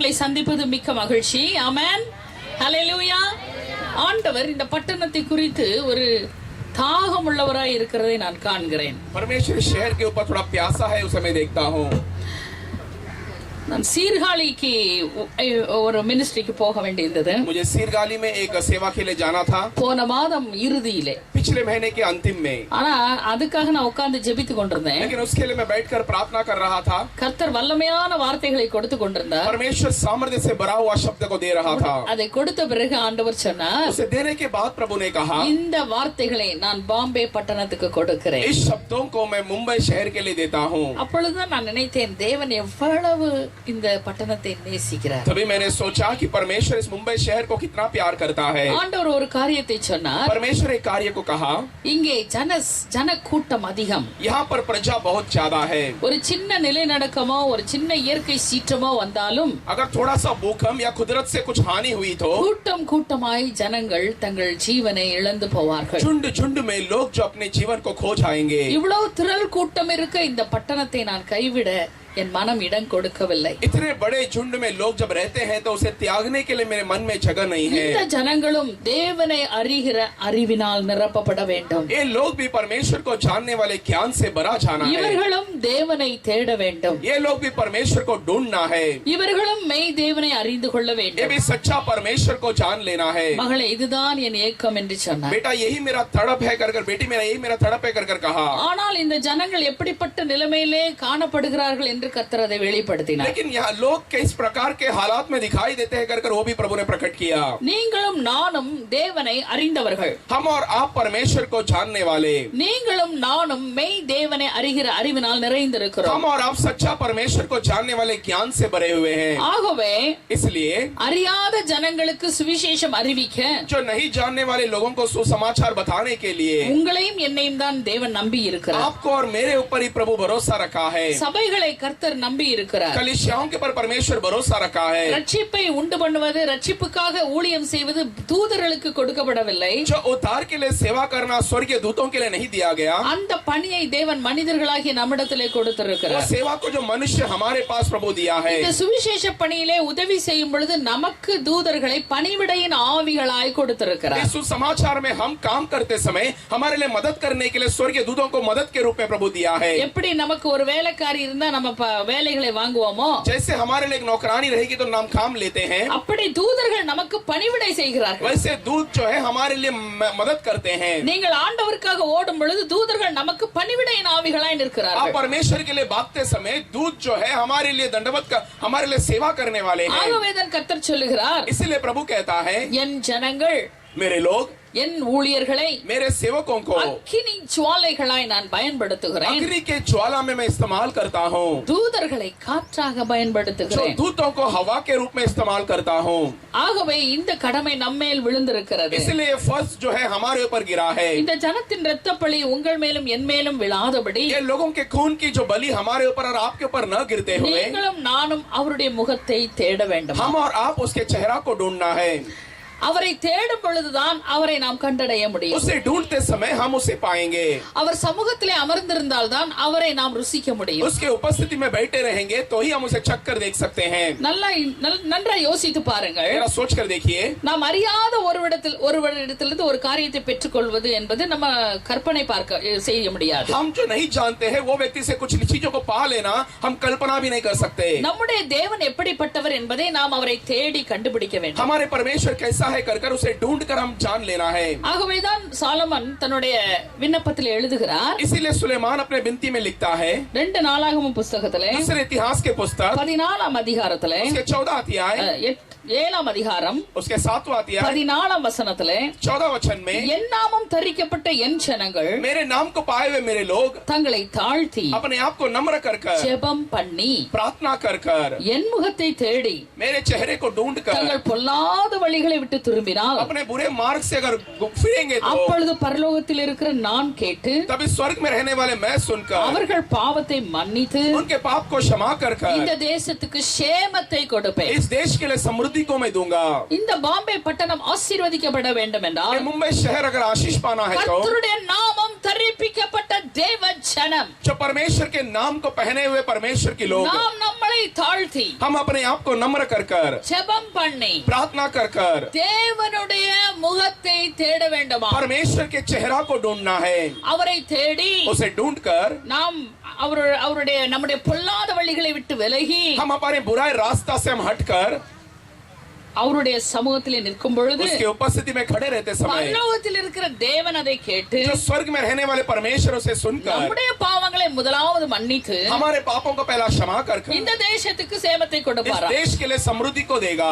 உங்களை சந்திப்பது மிக்க மகிழ்ச்சி. ஆமென், ஹல்லேலூயா. ஆண்டவர் இந்த பட்டணத்தை குறித்து ஒரு தாகம் உள்ளவராய் இருக்கிறதை நான் காண்கிறேன். परमेश्वर शहर के ऊपर थोड़ा प्यासा है, उसे मैं देखता हूँ. நான் சீர்காழிக்கு ஒரு மினிஸ்ட்ரிக்கு போக வேண்டியிருந்தது. मुझे सीरगाली में एक सेवा के लिए जाना था போன மாதம் இறுதியிலே. पिछले महीने के अंतिम में. ஆனா அதுக்காக நான் உட்கார்ந்து ஜெபித்து கொண்டிருந்தேன். लेकिन उसके लिए मैं बैठकर प्रार्थना कर रहा था. கர்த்தர் வல்லமையான வார்த்தைகளை கொடுத்து கொண்டிருந்தார். परमेश्वर सामर्थ्य से भरा हुआ शब्द को दे रहा था. அதை கொடுத்த பிறகு ஆண்டவர் சொன்னார், उसे देने के बाद प्रभु ने कहा, இந்த வார்த்தைகளை நான் பாம்பே பட்டணத்துக்கு கொடுக்கிறேன். इस शब्दों को मैं मुंबई शहर के लिए देता हूँ. அப்பொழுதுதான் நான் நினைத்தேன், தேவன் எவ்வளவு இந்த பட்டணத்தை நேசிக்கிறார். तभी मैंने सोचा कि परमेश्वर इस मुंबई शहर को कितना प्यार करता है. ஆண்டவர் ஒரு காரியத்தை சொன்னார். परमेश्वर एक कार्य को कहा, இங்கே ஜன கூட்டம் அதிகம். यहाँ पर प्रजा बहुत ज्यादा है. ஒரு சின்ன நிலநடுக்கமோ ஒரு சின்ன இயற்கை சீற்றமோ வந்தாலும் अगर थोड़ा सा भूकंप या कुदरत से कुछ हानि हुई तो கூட்டம் கூட்டமாய் ஜனங்கள் தங்கள் ஜீவனை இழந்து போவார்கள். झुंड झुंड में लोग जो अपने जीवन को खो जाएंगे. இவ்வளவு திரள் கூட்டம் இருக்க இந்த பட்டணத்தை நான் கைவிட என் மனம் இடம் கொடுக்கவில்லை. इतने बड़े झुंड में लोग जब रहते हैं तो उसे त्यागने के लिए मेरे मन में जगह नहीं है. இந்த ஜனங்களும் தேவனை அறிகிற அறிவினால் நிரப்பப்பட வேண்டும். ये लोग भी परमेश्वर को जानने वाले ज्ञान से भरा जाना है. இவர்களும் தேவனை தேட வேண்டும். ये लोग भी परमेश्वर को ढूंढना है. இவர்களும் மெய் தேவனை அறிந்து கொள்ள ये வேண்டும். भी सच्चा परमेश्वर को जान लेना है. மகளே, இதுதான் என் ஏக்கம் என்று சொன்னார். बेटा यही मेरा तड़प है कर बेटी मेरा यही मेरा तड़प है कर कहा. ஆனால் இந்த ஜனங்கள் எப்படிப்பட்ட நிலைமையிலே காணப்படுகிறார்கள் என்று கர்த்தர் அதை வெளிப்படுத்தினார். लेकिन यहाँ लोग किस प्रकार के हालात में दिखाई देते हैं कर वो भी प्रभु ने प्रकट किया. நீங்களும் நானும் தேவனை அறிந்தவர்கள். हम और आप परमेश्वर को जानने वाले. நீங்களும் நானும் மெய் தேவனை அறிகிற அறிவினால் நிறைந்திருக்கிறோம். हम और आप सच्चा परमेश्वर को जानने वाले ज्ञान से भरे हुए हैं. ஆகவே इसलिए அறியாத ஜனங்களுக்கு சுவிசேஷம் அறிவிக்க जो नहीं जानने वाले लोगों को सुसमाचार बताने के लिए உங்களையும் என்னையும் தான் தேவன் நம்பி இருக்கிறார். आपको और मेरे ऊपर ही प्रभु भरोसा रखा है. சபைகளை கர்த்தர் நம்பி இருக்கிறார். कलीसियाओं के पर परमेश्वर भरोसा रखा है. ரட்சிப்பை உண்டு பண்ணுவது, ரட்சிப்புக்காக ஊழியம் செய்வது தூதர்களுக்கு கொடுக்கப்படவில்லை. जो उद्धार के लिए सेवा करना स्वर्गीय दूतों के लिए नहीं दिया गया. அந்த பணியை தேவன் மனிதர்களாகிய நம்மிடத்திலே वो கொடுத்திருக்கிறார். सेवा को जो मनुष्य हमारे पास प्रभु दिया है. இந்த சுவிசேஷ பணியிலே உதவி செய்யும் பொழுது நமக்கு தூதர்களை பணிவிடையின் ஆவிகளாய் கொடுத்திருக்கிறார். इस समाचार में हम काम करते समय हमारे लिए मदद करने के लिए स्वर्गीय दूतों को मदद के रूप में प्रभु दिया है. எப்படி நமக்கு ஒரு வேலைக்காரி இருந்தா நம்ம வேலைகளை வாங்குவோமோ, जैसे हमारे लिए एक नौकरानी रहेगी तो नाम काम लेते हैं, அப்படி தூதர்கள் நமக்கு பணிவிடை செய்கிறார்கள். वैसे दूत जो है हमारे लिए मदद करते हैं. நீங்கள் ஆண்டவருக்காக ஓடும் பொழுது தூதர்கள் நமக்கு பணிவிடையின் ஆவிகளாய் आप நிற்கிறார்கள். परमेश्वर के लिए भागते समय दूत जो है हमारे लिए दंडवत का हमारे लिए सेवा करने वाले हैं. ஆகவேதான் கர்த்தர் சொல்லுகிறார், इसीलिए प्रभु कहता है, என் ஜனங்கள், मेरे लोग, என் ஊழியர்களை मेरे सेवकों को அக்கினி ஜுவாலைகளாய் நான் பயன்படுத்துகிறேன். अग्नि के ज्वाला में मैं इस्तेमाल करता हूँ. தூதர்களை காற்றாக जो பயன்படுத்துகிறேன். दूतों को हवा के रूप में इस्तेमाल करता हूँ. ஆகவே இந்த கடமை நம்மேல் விழுந்திருக்கிறது. इसलिए फर्स्ट जो है हमारे ऊपर गिरा है. இந்த ஜனத்தின் இரத்தப்பழி உங்கள் மேலும் என் மேலும் விழாதபடி ये लोगों के खून की जो बलि हमारे ऊपर और आपके ऊपर न गिरते हुए நீங்களும் நானும் அவருடைய முகத்தை தேட வேண்டும். हम और आप उसके चेहरा को ढूंढना है. அவரை தேடும் பொழுதுதான் அவரை நாம் கண்டடைய முடியும். उसे ढूंढते समय हम उसे पाएंगे. அவர் சமூகத்திலே அமர்ந்திருந்தால் தான் அவரை நாம் ருசிக்க முடியும். उसके उपस्थिति में बैठे रहेंगे तो ही हम उसे चख कर देख सकते हैं. நன்றாக யோசித்து பாருங்கள். जरा सोच कर देखिए. நாம் அறியாத ஒருவரிடத்திலிருந்து ஒரு காரியத்தை பெற்றுக்கொள்வது என்பது நம்ம கற்பனை செய்ய முடியாது. हम जो नहीं जानते हैं वो व्यक्ति से कुछ चीजों को पा लेना हम कल्पना भी नहीं कर सकते. நம்முடைய தேவன் எப்படிப்பட்டவர் என்பதை நாம் அவரை தேடி கண்டுபிடிக்க வேண்டும். हमारे परमेश्वर कैसा है कर उसे ढूंढ कर हम जान लेना है. ஆகவேதான் சாலமன் தன்னுடைய விண்ணப்பத்தில் எழுதுகிறார். इसीलिए सुलेमान अपने विनती में लिखता है, 2 நாளாகமம் புத்தகத்திலே दूसरे इतिहास के पुस्तक 14ஆம் அதிகாரத்திலே उसके 14 अध्याय 7ஆம் அதிகாரம் उसके 7वां अध्याय 14ஆம் வசனத்திலே 14 वचन में, என் நாமம் தரிக்கப்பட்ட என் ஜனங்கள் मेरे नाम को पाए हुए मेरे लोग தங்களை தாழ்த்தி अपने आप को नम्र कर ஜெபம் பண்ணி प्रार्थना कर என் முகத்தை தேடி मेरे चेहरे को ढूंढ कर தங்கள் பொல்லாத வழிகளை விட்டு விட்டு திரும்பினால் अपने बुरे मार्ग से अगर फिरेंगे तो அப்பொழுது பரலோகத்தில் இருக்கிற நான் கேட்டு तभी स्वर्ग में रहने वाले मैं सुनकर அவர்கள் பாவத்தை மன்னித்து उनके पाप को क्षमा कर இந்த தேசத்துக்கு சேமத்தை கொடுப்பேன். इस देश के लिए समृद्धि को मैं दूंगा. இந்த பாம்பே பட்டணம் ஆசீர்வதிக்கப்பட வேண்டும் என்றால் मुंबई शहर अगर आशीष पाना है तो கர்த்தருடைய நாமம் தரிப்பிக்கப்பட்ட தேவ ஜனம் जो परमेश्वर के नाम को पहने हुए परमेश्वर के लोग நாம் நம்மளை தாழ்த்தி हम अपने आप को नम्र कर कर ஜெபம் பண்ணி प्रार्थना कर कर தேவனுடைய முகத்தை தேட வேண்டுமா? परमेश्वर के चेहरा को ढूंढना है. அவரை தேடி उसे ढूंढ कर நாம் அவருடைய நம்முடைய பொல்லாத வழிகளை விட்டு விலகி हम हमारे बुराई रास्ता से हम हटकर அவருடைய சமூகத்திலே நிற்கும் பொழுது उसके उपस्थिति में खड़े रहते समय பரலோகத்தில் இருக்கிற தேவன் அதை கேட்டு जो स्वर्ग में रहने वाले परमेश्वर उसे सुनकर நம்முடைய பாவங்களை முதலாவது மன்னித்து हमारे पापों को पहला क्षमा कर இந்த தேசத்துக்கு சேமத்தை इस கொடுப்பாரா? देश के लिए समृद्धि को देगा.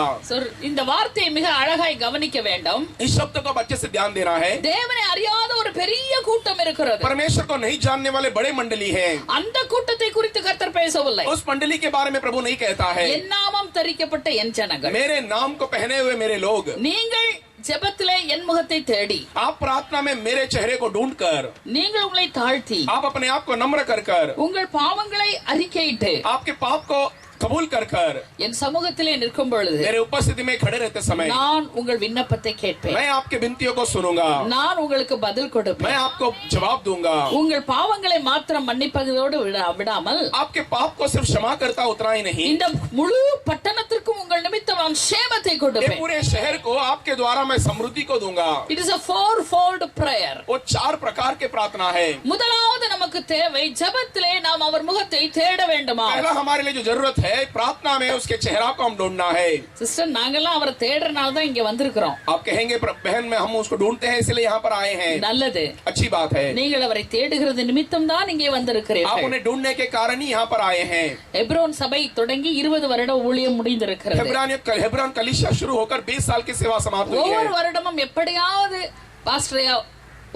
இந்த வார்த்தையை மிக அழகாய் கவனிக்க வேண்டும். इस शब्द को अच्छे से ध्यान देना है. தேவனை அறியாத ஒரு பெரிய கூட்டம் இருக்கிறது. परमेश्वर को नहीं जानने वाले बड़े मंडली है. அந்த கூட்டத்தை குறித்து கர்த்தர் பேசவில்லை. उस मंडली के बारे में प्रभु नहीं कहता है. என் நாமம் தரிக்கப்பட்ட என் ஜனங்கள், मेरे नाम को पहने हुए मेरे लोग, நீங்கள் ஜெபத்திலே என் முகத்தை தேடி, आप प्रार्थना में मेरे चेहरे को ढूंढ कर, நீங்கள் उங்களை தாழ்த்தி, आप अपने आप को नम्र कर कर, உங்கள் பாவங்களை அறிக்கையிட்டு, आपके पाप को कबूल कर कर என் சமூகத்திலே நிற்கும் பொழுது मेरे उपस्थिति में खड़े रहते समय நான் உங்கள் விண்ணப்பத்தை கேட்பேன். मैं आपके विनतियों को सुनूंगा. நான் உங்களுக்கு பதில் கொடுப்பேன். मैं आपको जवाब दूंगा. உங்கள் பாவங்களை மாத்திரம் மன்னிப்பதோடு விடாமல் आपके पाप को सिर्फ क्षमा करता उतना ही नहीं, இந்த முழு பட்டணத்திற்கும் உங்கள் நிமித்தம் நான் சேமத்தை ये கொடுப்பேன். पूरे शहर को आपके द्वारा मैं समृद्धि को दूंगा. It is a fourfold prayer. वो 4 प्रकार के प्रार्थना है. முதலாவது நமக்கு தேவை ஜெபத்திலே நாம் அவர் முகத்தை தேட வேண்டுமா? पहला हमारे लिए जो जरूरत है प्रार्थना में उसके चेहरा को हम ढूंढना है. சிஸ்டர், நாங்கெல்லாம் அவரை தேடுறனால தான் இங்க வந்திருக்கிறோம். आप कहेंगे बहन में हम उसको ढूंढते हैं इसलिए यहाँ पर आए हैं. நல்லது. अच्छी बात है. நீங்கள் அவரை தேடுகிறது நிமித்தம் தான் இங்கே आप வந்திருக்கிறீர்கள். उन्हें ढूंढने के कारण ही यहाँ पर आए हैं. எப்ரோன் சபை தொடங்கி 20 வருட ஊழியம் முடிந்திருக்கிறது. हेब्रोन कलीसिया शुरू होकर 20 साल की सेवा समाप्त हुई ஒவ்வொரு है. வருடமும் எப்படியாவது பாஸ்டரையா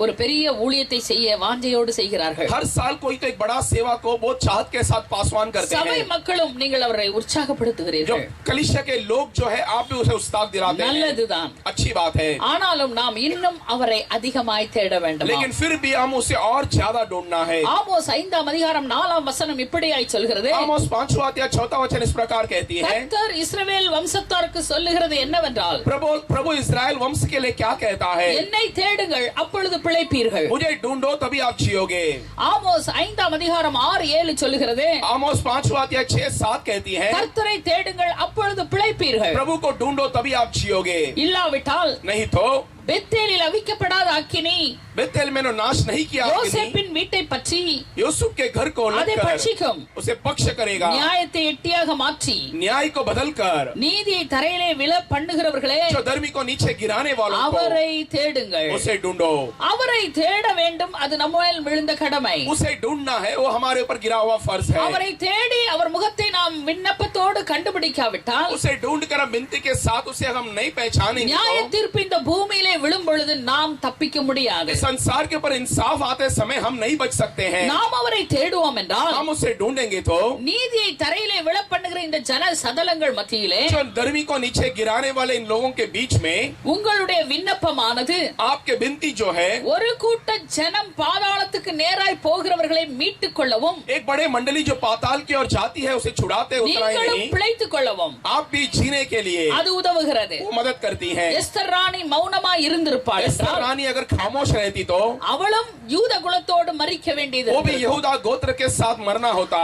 ஒரு பெரிய ஊழியத்தை செய்ய வாஞ்சையோடு செய்கிறார்கள். हर साल कोई तो एक बड़ा सेवा को बहुत चाहत के साथ पासवान करते சபை हैं. மக்களும் நீங்கள் அவரை जो உற்சாகப்படுத்துகிறீர்கள். कलीसिया के लोग जो है आप भी उसे उस्ताद दिलाते हैं. நல்லதுதான். अच्छी बात है. ஆனாலும் நாம் இன்னும் அவரை அதிகமாய் தேட வேண்டும். लेकिन फिर भी हम उसे और ज्यादा ढूंढना है. ஆமோஸ் 5ஆம் அதிகாரம் 4ஆம் வசனம் இப்படியாய் சொல்கிறது. आमोस 5वां अध्याय 4वां वचन इस प्रकार कहती है. கர்த்தர் இஸ்ரவேல் வம்சத்தாருக்கு சொல்லுகிறது என்னவென்றால், प्रभु इस्राएल वंश के लिए क्या कहता है? என்னை தேடுங்கள் அப்பொழுது பிழைப்பீர்கள். मुझे ढूंढो तभी आप जियोगे. ஆமோஸ் 5ஆம் அதிகாரம் 6-7 சொல்லுகிறது. आमोस 5वां अध्याय 6-7 कहती है. கர்த்தரை தேடுங்கள் அப்பொழுது பிழைப்பீர்கள். प्रभु को ढूंढो तभी आप जियोगे. இல்லாவிட்டால் नहीं तो பெத்தேலில் அவிக்கப்படாத அக்கினி बेतेल में नाश नहीं किया யோசேப்பின் வீட்டை பற்றி यूसुफ के घर को அதை लगकर பட்சிக்கும். उसे पक्ष करेगा. நியாயத்தை எட்டியாக மாற்றி न्याय को बदलकर நீதியை தரையிலே விழ பண்ணுகிறவர்களே, जो धर्मी को नीचे गिराने वालों को அவரை தேடுங்கள். उसे ढूंढो. அவரை தேட வேண்டும், அது நம்மேல் விழுந்த கடமை. उसे ढूंढना है, वो हमारे ऊपर गिरा हुआ फर्ज है. அவரை தேடி அவர் முகத்தை நாம் விண்ணப்பத்தோடு கண்டுபிடிக்காவிட்டால், उसे ढूंढकर हम विनती के साथ उसे हम नहीं पहचानेंगे நியாய तो தீர்ப்பு இந்த பூமியிலே விழும் பொழுது நாம் தப்பிக்க முடியாது. इस संसार के ऊपर इंसाफ आते समय हम नहीं बच सकते हैं. நாம் அவரை தேடுவோம் என்றால், हम उसे ढूंढेंगे तो நீதியை தரையிலே விழ பண்ணுகிற இந்த ஜன சதலங்கள் மத்தியிலே जो धर्मी को नीचे गिराने वाले इन लोगों के बीच में உங்களுடைய விண்ணப்பமானது आपके विनती जो है ஒரு கூட்ட ஜனம் பாதாளத்துக்கு நேராய் போகிறவர்களை மீட்டுக் கொள்ளவும், एक बड़े मंडली जो पाताल की ओर जाती है उसे छुड़ाते उतना ही நீங்களும் नहीं, பிழைத்துக் கொள்ளவும் आप भी जीने के लिए அது உதவுகிறது. वो मदद करती है. எஸ்தர் ராணி மௌனமா இருந்திருப்பாள் एस्तर என்றால், रानी अगर खामोश रहती तो அவளும் யூத குலத்தோடு மரிக்க வேண்டியது वो भी இருந்தது. यहूदा गोत्र के साथ मरना होता.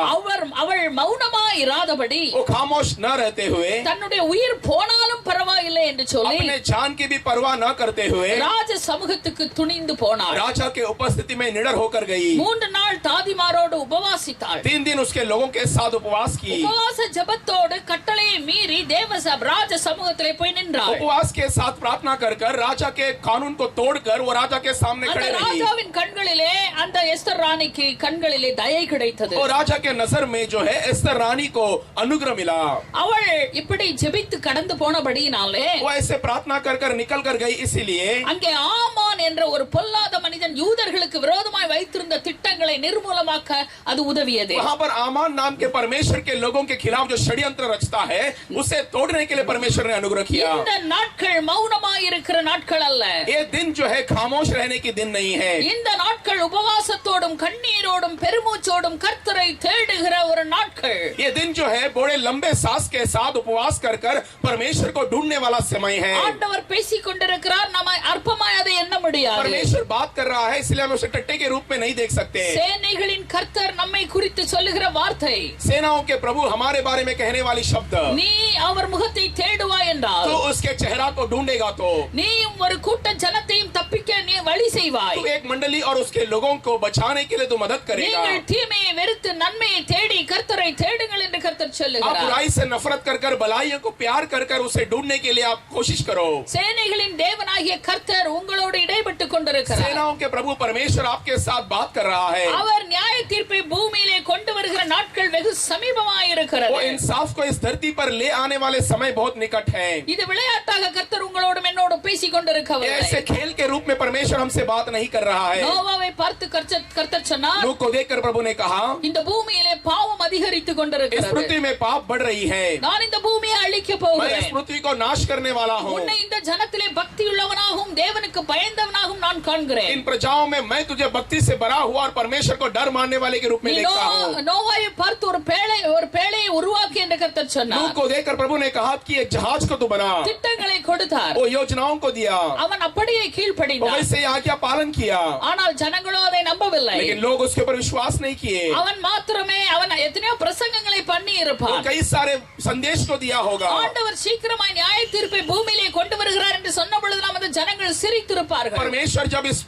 அவள் மௌனமா இராதபடி वो खामोश न रहते हुए தன்னுடைய உயிர் போனாலும் பரவாயில்லை என்று சொல்லி अपने जान की भी परवाह न करते हुए ராஜ சமூகத்துக்கு துணிந்து போனாள். राजा के उपस्थिति में निडर होकर गई. 3 நாள் தாதிமாரோடு உபவாசித்தாள். 3 दिन उसके लोगों के साथ उपवास की. உபவாச ஜெபத்தோடு கட்டளையை மீறி தேவசபை ராஜ சமூகத்திலே போய் நின்றாள். उपवास के साथ प्रार्थना कर कर राजा के कानून को तोड़कर वो राजा के सामने அந்த खड़े रही. ராஜாவின் கண்களிலே, அந்த எஸ்தர் ராணிக்கு கண்களிலே தயை கிடைத்தது. और राजा के नजर में जो है एस्तर रानी को अनुग्रह मिला. அவள் இப்படி ஜெபித்து கடந்து போனபடியினாலே वो ऐसे प्रार्थना कर कर निकल कर गई. इसीलिए அங்கே ஆமான் என்ற ஒரு பொல்லாத மனிதன் யூதர்களுக்கு விரோதமாய் வைத்திருந்த திட்டங்களை நிர்மூலமாக்க அது உதவியது. वहाँ पर आमान नाम के परमेश्वर के लोगों के खिलाफ जो षड्यंत्र रचता है उसे तोड़ने के लिए परमेश्वर ने अनुग्रह किया। இந்த நாட்கள் மௌனமாய் இருக்கிற நாட்கள் அல்ல. ये दिन जो है खामोश रहने की दिन नहीं है। இந்த நாட்கள் உபவாசத்தோடும் கண்ணீரோடும் பெருமூச்சோடும் கர்த்தரை தேடுகிற ஒரு நாட்கள். ये दिन जो है बड़े लंबे सांस के साथ उपवास कर कर परमेश्वर को ढूंढने वाला समय है। ஆண்டவர் பேசிக் கொண்டிருக்கிறார், நாம அற்பமாய் அதை எண்ண முடியாது. परमेश्वर बात कर रहा है, इसलिए हम उसे टट्टे के रूप में नहीं देख सकते। சேனைகளின் கர்த்தர் நம்மை குறித்து சொல்லுகிற வார்த்தை, सेनाओं के प्रभु हमारे बारे में कहने वाली शब्द, நீ அவர் முகத்தை தேடுவாய் என்றால், तो उसके चेहरा को ढूंढेगा तो நீயும் ஒரு கூட்ட ஜனத்தையும் தப்பிக்க நீ வழி செய்வாய். तू एक मंडली और उसके लोगों को बचाने के लिए तू मदद करेगा। நீங்கள் தீமையை வெறுத்து நன்மையை தேடி கர்த்தரை தேடுங்கள் என்று கர்த்தர் आप சொல்லுகிறார். बुराई से नफरत कर कर भलाइयों को प्यार कर कर उसे ढूंढने के लिए आप कोशिश करो। சேனைகளின் தேவனாகிய கர்த்தர் உங்களோடு இடைப்பட்டு கொண்டிருக்கிறார். सेनाओं के प्रभु परमेश्वर आपके साथ बात कर रहा है। அவர் நியாய தீர்ப்பை பூமியிலே கொண்டு வருகிற நாட்கள் வெகு சமீபமாய் இருக்கிறது. वो इंसाफ को इस धरती पर ले आने वाले समय बहुत निकट है। இது விளையாட்டாக கர்த்தர் உங்களோடும் என்னோடும் பேசிக் கொண்டிருக்கவில்லை. ऐसे खेल के रूप में परमेश्वर हमसे बात नहीं कर रहा है। நோவாவை பார்த்து கர்த்தர் சொன்னார், नूह को देखकर प्रभु ने कहा, இந்த பூமியிலே பாவம் அதிகரித்துக் इस கொண்டிருக்கிறது. पृथ्वी में पाप बढ़ रही है, நான் இந்த பூமியை அழிக்க मैं इस போகிறேன். पृथ्वी को नाश करने वाला हूँ। உன்னை இந்த ஜனத்திலே பக்தியுள்ளவனாகவும் தேவனுக்கு பயந்தவனாகவும் நான் காண்கிறேன். इन प्रजाओं में मैं तुझे भक्ति से भरा हुआ और परमेश्वर को डर मानने वाले के रूप में நீ देखता हूँ। நோவாவை பார்த்து ஒரு பேழையை உருவாக்கி என்று கர்த்தர் नूह சொன்னார். को देखकर प्रभु ने कहा कि एक जहाज को तू बना। திட்டங்களை கொடுத்தார். वो योजनाओं को दिया, அவன் அப்படியே वो கீழ்ப்படிந்தான். वैसे ही आज्ञा पालन किया, ஆனால் ஜனங்களோ அதை நம்பவில்லை. लेकिन लोग उसके ऊपर विश्वास नहीं किए। அவன் மாத்திரமே அவன் எத்தனையோ பிரசங்கங்களை பண்ணி वो இருப்பான். कई सारे संदेश को दिया होगा। ஆண்டவர் சீக்கிரமாய் நியாய தீர்ப்பை பூமியிலே கொண்டு வருகிறார் என்று சொன்ன பொழுது நமது ஜனங்கள் சிரித்திருப்பார்கள். परमेश्वर जब इस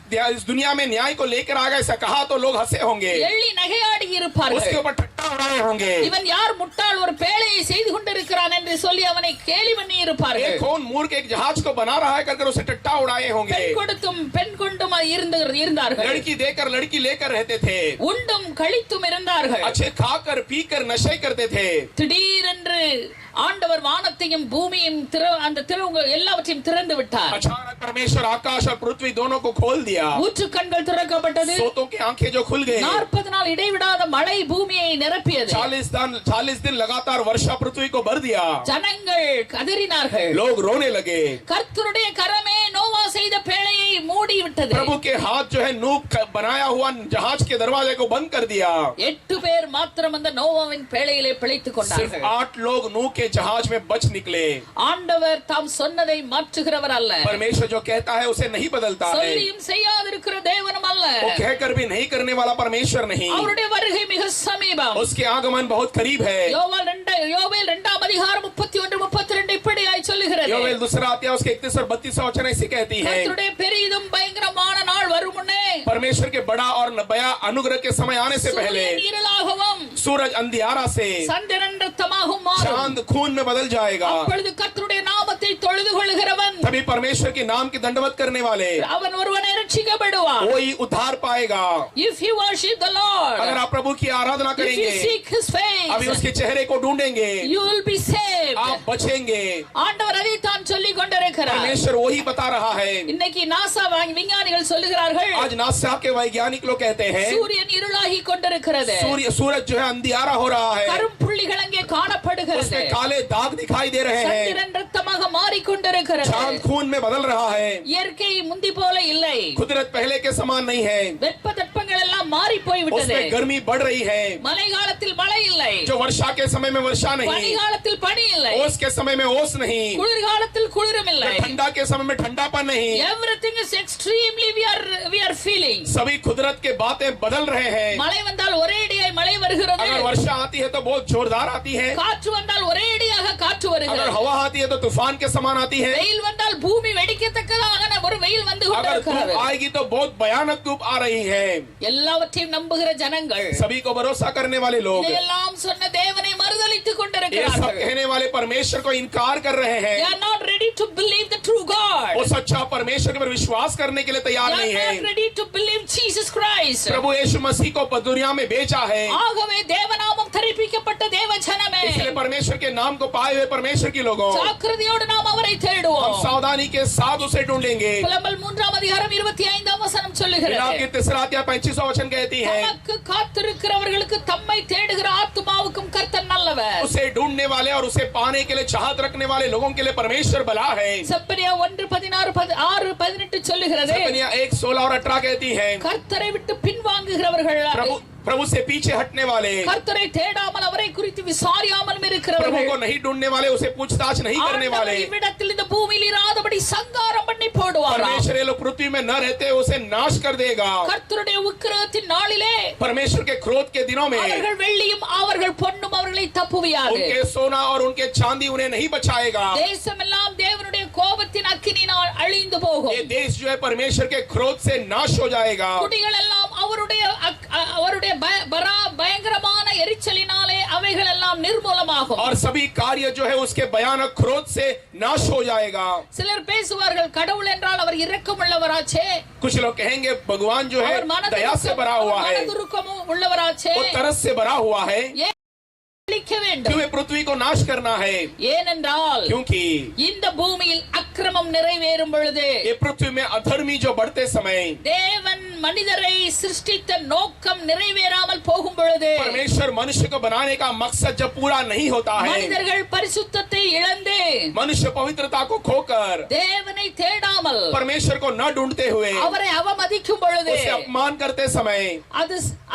दुनिया में न्याय को लेकर आ गए ऐसा कहा तो लोग हंसे होंगे, எள்ளி நகையாடி இருப்பார்கள். उसके ऊपर ठट्टा उड़ाए होंगे। இவன் யார் முட்டாள் ஒரு பேழையை செய்து கொண்டிருக்கிறான் என்று சொல்லி அவனை கேலி பண்ணி ये இருப்பார்கள். कौन मूर्ख एक जहाज को बना रहा है कर उसे टट्टा उड़ाए होंगे। பெண் கொடுத்தும் பெண் கொண்டும் இருந்தார்கள். लड़की देकर लड़की लेकर रहते थे, உண்டும் கழித்தும் இருந்தார்கள். अच्छे खाकर पीकर नशे करते थे। திடீரென்று ஆண்டவர் வானத்தையும் பூமியையும் அந்த எல்லாவற்றையும் திறந்து விட்டார். अचानक परमेश्वर आकाश और पृथ्वी दोनों को खोल दिया। ஊற்று கண்கள் திறக்கப்பட்டது. सोतों की आंखें जो खुल गई। 40 நாள் இடைவிடாத மழை பூமியை நிரப்பியது. 40 दिन लगातार वर्षा पृथ्वी को भर दिया। ஜனங்கள் கதறினார்கள். लोग रोने लगे। கர்த்தருடைய கரமே நோவா செய்த பேழையை மூடி விட்டது. प्रभु के हाथ जो है नूह बनाया हुआ जहाज के दरवाजे को बंद कर दिया। 8 பேர் மாத்திரம் அந்த நோவாவின் பேழையிலே பிழைத்துக் सिर्फ கொண்டார்கள். 8 लोग नूह के जहाज में बच निकले। ஆண்டவர் தாம் சொன்னதை மாற்றுகிறவர் அல்ல. परमेश्वर जो कहता है उसे नहीं बदलता है। சொல்லியும் செய்யாதிருக்கிற தேவனும் அல்ல. वो कहकर भी नहीं करने वाला परमेश्वर नहीं। அவருடைய வருகை மிக சமீபம். उसके आगमन बहुत करीब है। யோவேல் 2ஆம் அதிகாரம் 31 32 இப்படியாய் சொல்லுகிறது. योवेल दूसरा अध्याय उसके 31 और 32 वचन ऐसे कहती है, கர்த்தருடைய பெரிதும் பயங்கரமான நாள் வரும் முன்னே परमेश्वर के बड़ा और बया अनुग्रह के समय आने से पहले சூரியன் இருளாகவும் सूरज अंधियारा से சந்திரன் ரத்தமாகவும் மாறும். चांद खून में बदल जाएगा। அப்பொழுது கர்த்தருடைய நாமத்தை தொழுது கொள்ளுகிறவன் तभी परमेश्वर के नाम की दंडवत करने वाले அவன் ஒருவனே ரட்சிக்கப்படுவான். वही उद्धार पाएगा। If you worship the Lord, अगर आप प्रभु की आराधना if you करेंगे, seek his अभी face, उसके चेहरे को ढूंढेंगे, you will be saved. आप बचेंगे। ஆண்டவர் அதை தான் சொல்லிக் கொண்டிருக்கிறார். परमेश्वर वही बता रहा है। இன்னைக்கு நாசா விஞ்ஞானிகள் சொல்லுகிறார்கள், आज नासा के वैज्ञानिक लोग कहते हैं சூரியன் இருளாகி கொண்டிருக்கிறது. सूरज जो है अंधियारा हो रहा है, கரும்புள்ளிகள் அங்கே காணப்படுகிறது. उसमें काले दाग दिखाई दे रहे हैं, சந்திரன் ரத்தமாக மாறிக்கொண்டிருக்கிறது. चांद खून में बदल रहा है। இயற்கை முந்தி போல இல்லை. कुदरत पहले के समान नहीं है, வெப்பதட்பங்கள் எல்லாம் மாறி போய் விட்டது. उसमें गर्मी बढ़ रही है। மழை காலத்தில் மழை இல்லை. जो वर्षा के समय में वर्षा பனி नहीं, காலத்தில் பனி இல்லை. ओस के समय में ओस नहीं, குளிர் காலத்தில் குளிரும் இல்லை. ठंडा के समय में ठंडापन नहीं। Everything is extremely we are feeling. सभी कुदरत के बातें बदल रहे हैं। மழை வந்தால் ஒரேடியாய் மழை வருகிறது. अगर वर्षा आती है तो बहुत जोरदार आती है, காற்று வந்தால் ஒரேடியாக காற்று अगर வருகிறது. हवा आती है तो तूफान के समान आती है, வெயில் வந்தால் பூமி வெடிக்கத்தக்கதாக ஒரு வெயில் வந்து अगर கொண்டிருக்கிறது. धूप आएगी तो बहुत भयानक धूप आ रही है। எல்லாவற்றையும் நம்புகிற ஜனங்கள், सभी को भरोसा करने वाले लोग, இதையெல்லாம் சொன்ன தேவனை மறுதலித்துக் ये सब கொண்டிருக்கிறார்கள். कहने वाले परमेश्वर को इनकार कर रहे They हैं। are not ready to believe the true God. वो सच्चा परमेश्वर के ऊपर विश्वास करने के लिए तैयार They नहीं are है। not ready to believe Jesus Christ. प्रभु यीशु मसीह को दुनिया में भेजा है, ஆகவே தேவநாமம் தரிப்பிக்கப்பட்ட தேவ ஜனமே, इसलिए परमेश्वर के नाम को पाए हुए परमेश्वर के लोगों ஜாக்கிரதையோடு நாம் அவரை हम தேடுவோம். सावधानी के साथ उसे ढूंढेंगे। புலம்பல் 3ஆம் அதிகாரம் 25ஆம் வசனம் विलाप சொல்லுகிறது, की तीसरा अध्याय 25वां वचन कहती है, தமக்கு காத்திருக்கிறவர்களுக்கு தம்மை தேடுகிற ஆத்துமாவுக்கும் கர்த்தர் நல்லவர். उसे ढूंढने वाले और उसे पाने के लिए चाहत रखने वाले लोगों के लिए परमेश्वर भला है। செப்பனியா 1:16-18 சொல்லுகிறது, सपनिया 1:16 और 18 कहती है, கர்த்தரை விட்டு பின்வாங்குகிறவர்கள், प्रभु से पीछे हटने वाले, கர்த்தரை தேடாமல் அவரை குறித்து விசாரியாமல் प्रभु இருக்கிறவர்கள், को नहीं ढूंढने वाले, उसे पूछताछ नहीं करने वाले, ஆண்டவர் இவ்விடத்தில் இந்த பூமியில் இராதபடி சங்காரம் பண்ணி போடுவாராம். परमेश्वर ये लोग पृथ्वी में न रहते उसे नाश कर देगा। கர்த்தருடைய உக்கிரகத்தின் நாளிலே परमेश्वर के क्रोध के दिनों में அவர்கள் வெள்ளியும் அவர்கள் பொன்னும் அவர்களை தப்புவியாது. उनके सोना और उनके चांदी उन्हें नहीं बचाएगा। தேசமெல்லாம் தேவனுடைய கோபத்தின் அக்கினியினால் அழிந்து போகும். ये देश जो है परमेश्वर के क्रोध से नाश हो जाएगा। குடிகள் எல்லாம் அவருடைய பயங்கரமான எரிச்சலினாலே அவைகள் எல்லாம் நிர்மூலமாகும். और सभी कार्य जो है उसके भयानक क्रोध से नाश हो जाएगा। சிலர் பேசுவார்கள், கடவுள் என்றால் அவர் இரக்கமுள்ளவராச்சே, कुछ लोग कहेंगे भगवान जो है அவர் दया से भरा हुआ है, மனதுருக்கமும் உள்ளவராச்சே, वो तरस से भरा हुआ है, அழிக்க வேண்டும். क्यों पृथ्वी को नाश करना है? ஏனென்றால் क्योंकि இந்த பூமியில் அக்கிரமம் நிறைவேறும் பொழுது, ये पृथ्वी में अधर्मी जो बढ़ते समय, தேவன் மனிதரை சிருஷ்டித்த நோக்கம் நிறைவேறாமல் போகும் பொழுது, परमेश्वर मनुष्य को बनाने का मकसद जब पूरा नहीं होता है, மனிதர்கள் பரிசுத்தத்தை இழந்து मनुष्य पवित्रता को खोकर தேவனை தேடாமல் परमेश्वर को न ढूंढते हुए அவரை அவமதிக்கும் பொழுது, उसे अपमान करते समय